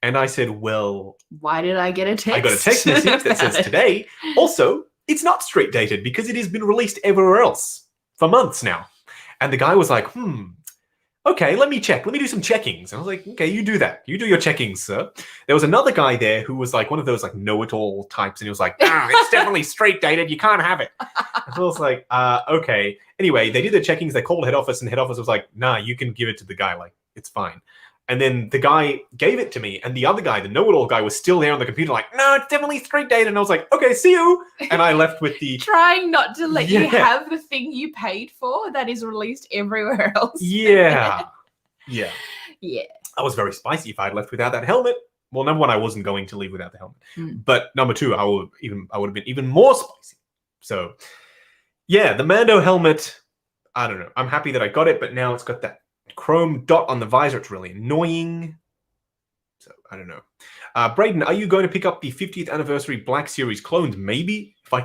And I said, well... why did I get a text? I got a text message that says today. Also, it's not street dated because it has been released everywhere else for months now. And the guy was like, okay, let me check. Let me do some checkings. And I was like, okay, you do that. You do your checkings, sir. There was another guy there who was like one of those like know-it-all types. And he was like, it's definitely straight dated. You can't have it. And so I was like, okay. Anyway, they did their checkings. They called head office and head office was like, nah, you can give it to the guy. Like, it's fine. And then the guy gave it to me, and the other guy, the know-it-all guy, was still there on the computer like, no, it's definitely street date. And I was like, okay, see you. And I left with the... Trying not to let you have the thing you paid for that is released everywhere else. Yeah. Yeah. I was very spicy if I had left without that helmet. Well, number one, I wasn't going to leave without the helmet. But number two, I would have been even more spicy. So, yeah, the Mando helmet, I don't know. I'm happy that I got it, but now it's got that chrome dot on the visor. It's really annoying. So I don't know. Braden, are you going to pick up the 50th anniversary Black Series clones? Maybe, if I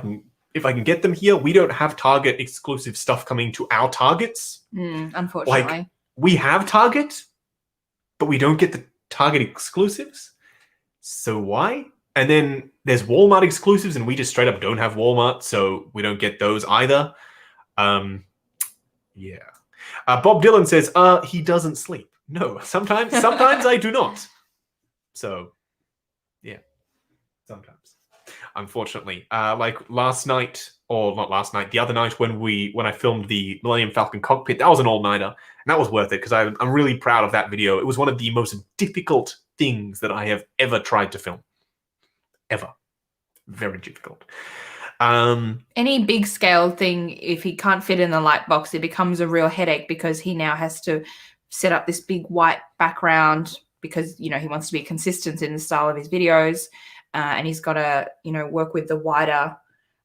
can get them here. We don't have Target exclusive stuff coming to our Targets. Unfortunately, like, we have Target, but we don't get the Target exclusives. So why? And then there's Walmart exclusives, and we just straight up don't have Walmart, so we don't get those either. Yeah. Bob Dylan says, he doesn't sleep. No, sometimes I do not. So, yeah, sometimes. Unfortunately, like last night, or not last night, the other night when I filmed the Millennium Falcon cockpit, that was an all-nighter, and that was worth it because I'm really proud of that video. It was one of the most difficult things that I have ever tried to film. Ever. Very difficult. Any big scale thing, if he can't fit in the light box, it becomes a real headache because he now has to set up this big white background because, he wants to be consistent in the style of his videos. And he's got to, work with the wider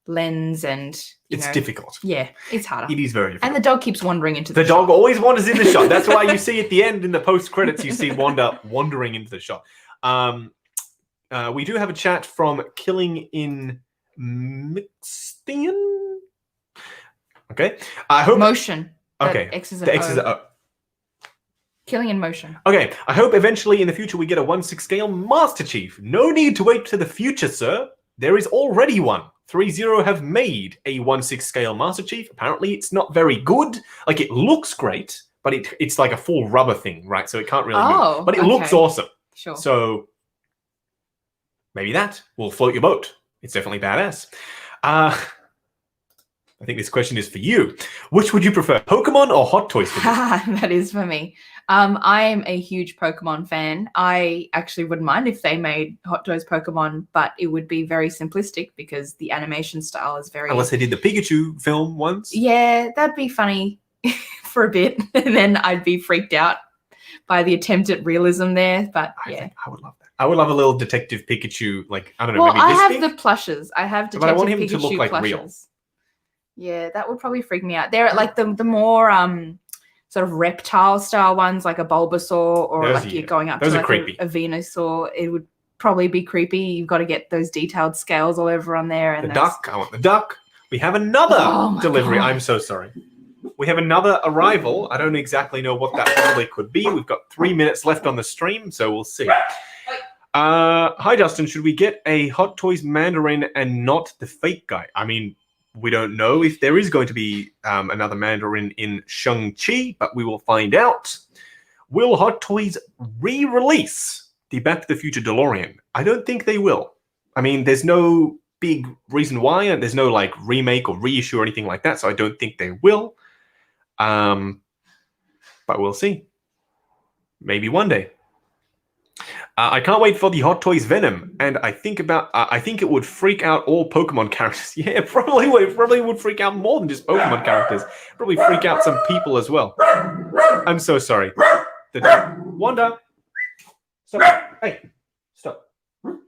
lens and, it's difficult. Yeah, it's harder. It is very difficult. And the dog keeps wandering into the shot. The dog always wanders in the shot. That's why you see at the end in the post-credits, you see Wanda wandering into the shot. We do have a chat from Killing in Mixtian. Okay. I hope Motion. Okay. The X is an O. Killing in Motion. Okay. I hope eventually in the future we get a 1/6 scale Master Chief. No need to wait to the future, sir. There is already one. 3-0 have made a 1/6 scale Master Chief. Apparently it's not very good. Like, it looks great, but it's like a full rubber thing, right? So it can't really move. But it looks awesome. Sure. So maybe that will float your boat. It's definitely badass. I think this question is for you. Which would you prefer, Pokemon or Hot Toys? That is for me. I am a huge Pokemon fan. I actually wouldn't mind if they made Hot Toys Pokemon, but it would be very simplistic because the animation style is very... Unless they did the Pikachu film once. Yeah, that'd be funny for a bit. And then I'd be freaked out by the attempt at realism there. But yeah. I would love that. I would love a little Detective Pikachu, like, I don't know, well, maybe this I have big? the plushes. I have Detective Pikachu but I want him to look like plushes. real. Yeah, that would probably freak me out. They're like the more sort of reptile style ones, like a Bulbasaur, or those like you're going up those to are like creepy. A Venusaur. It would probably be creepy. You've got to get those detailed scales all over on there. And the duck. I want the duck. We have another delivery. God. I'm so sorry. We have another arrival. I don't exactly know what that probably could be. We've got 3 minutes left on the stream, so we'll see. Hi, Justin. Should we get a Hot Toys Mandarin and not the fake guy? I mean, we don't know if there is going to be another Mandarin in Shang-Chi, but we will find out. Will Hot Toys re-release the Back to the Future DeLorean? I don't think they will. I mean, there's no big reason why, and there's no like remake or reissue or anything like that, so I don't think they will. But we'll see. Maybe one day. I can't wait for the Hot Toys Venom, and I think it would freak out all Pokemon characters. Yeah, probably would freak out more than just Pokemon characters. Probably freak out some people as well. I'm so sorry. Wanda, stop! Hey, stop!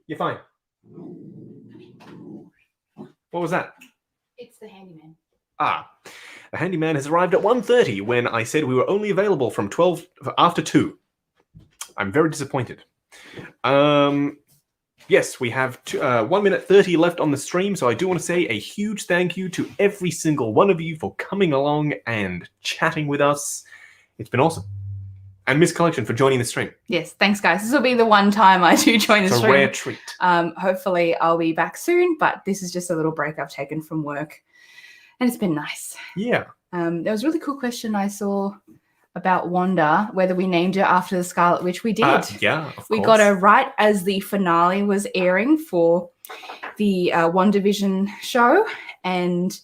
You're fine. What was that? It's the handyman. The handyman has arrived at 1:30 when I said we were only available from 12 after 2. I'm very disappointed. Yes, we have 1 minute 30 left on the stream, so I do want to say a huge thank you to every single one of you for coming along and chatting with us. It's been awesome. And Miss Collection for joining the stream. Yes, thanks, guys. This will be the one time I do join the stream. It's a rare treat. Hopefully I'll be back soon, but this is just a little break I've taken from work. And it's been nice. Yeah. There was a really cool question I saw about Wanda, whether we named her after the Scarlet Witch. We did. Yeah, of course. We got her right as the finale was airing for the WandaVision show, and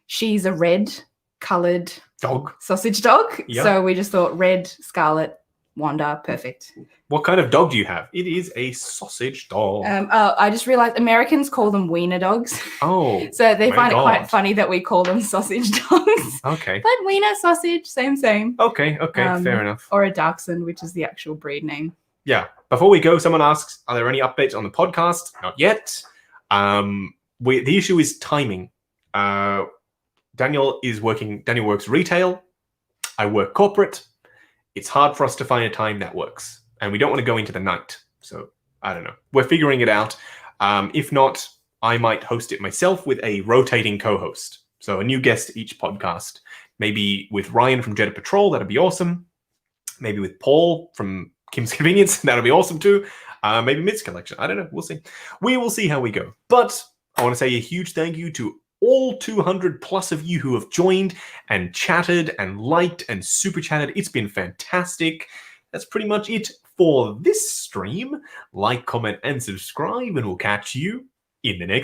she's a red-coloured dog, sausage dog. Yep. So we just thought red, Scarlet, Wanda, perfect. What kind of dog do you have? It is a sausage dog. I just realized Americans call them wiener dogs. Oh, so they find it quite funny that we call them sausage dogs. Okay. But wiener, sausage, same. Okay, fair enough. Or a dachshund, which is the actual breed name. Yeah. Before we go, someone asks, are there any updates on the podcast? Not yet. The issue is timing. Daniel works retail. I work corporate. It's hard for us to find a time that works. And we don't want to go into the night. So, I don't know. We're figuring it out. If not, I might host it myself with a rotating co-host. So a new guest each podcast. Maybe with Ryan from Jedi Patrol. That'd be awesome. Maybe with Paul from Kim's Convenience. That'd be awesome too. Maybe Mid's Collection. I don't know. We'll see. We will see how we go. But I want to say a huge thank you to all 200 plus of you who have joined and chatted and liked and super chatted. It's been fantastic. That's pretty much it for this stream. Like, comment, and subscribe, and we'll catch you in the next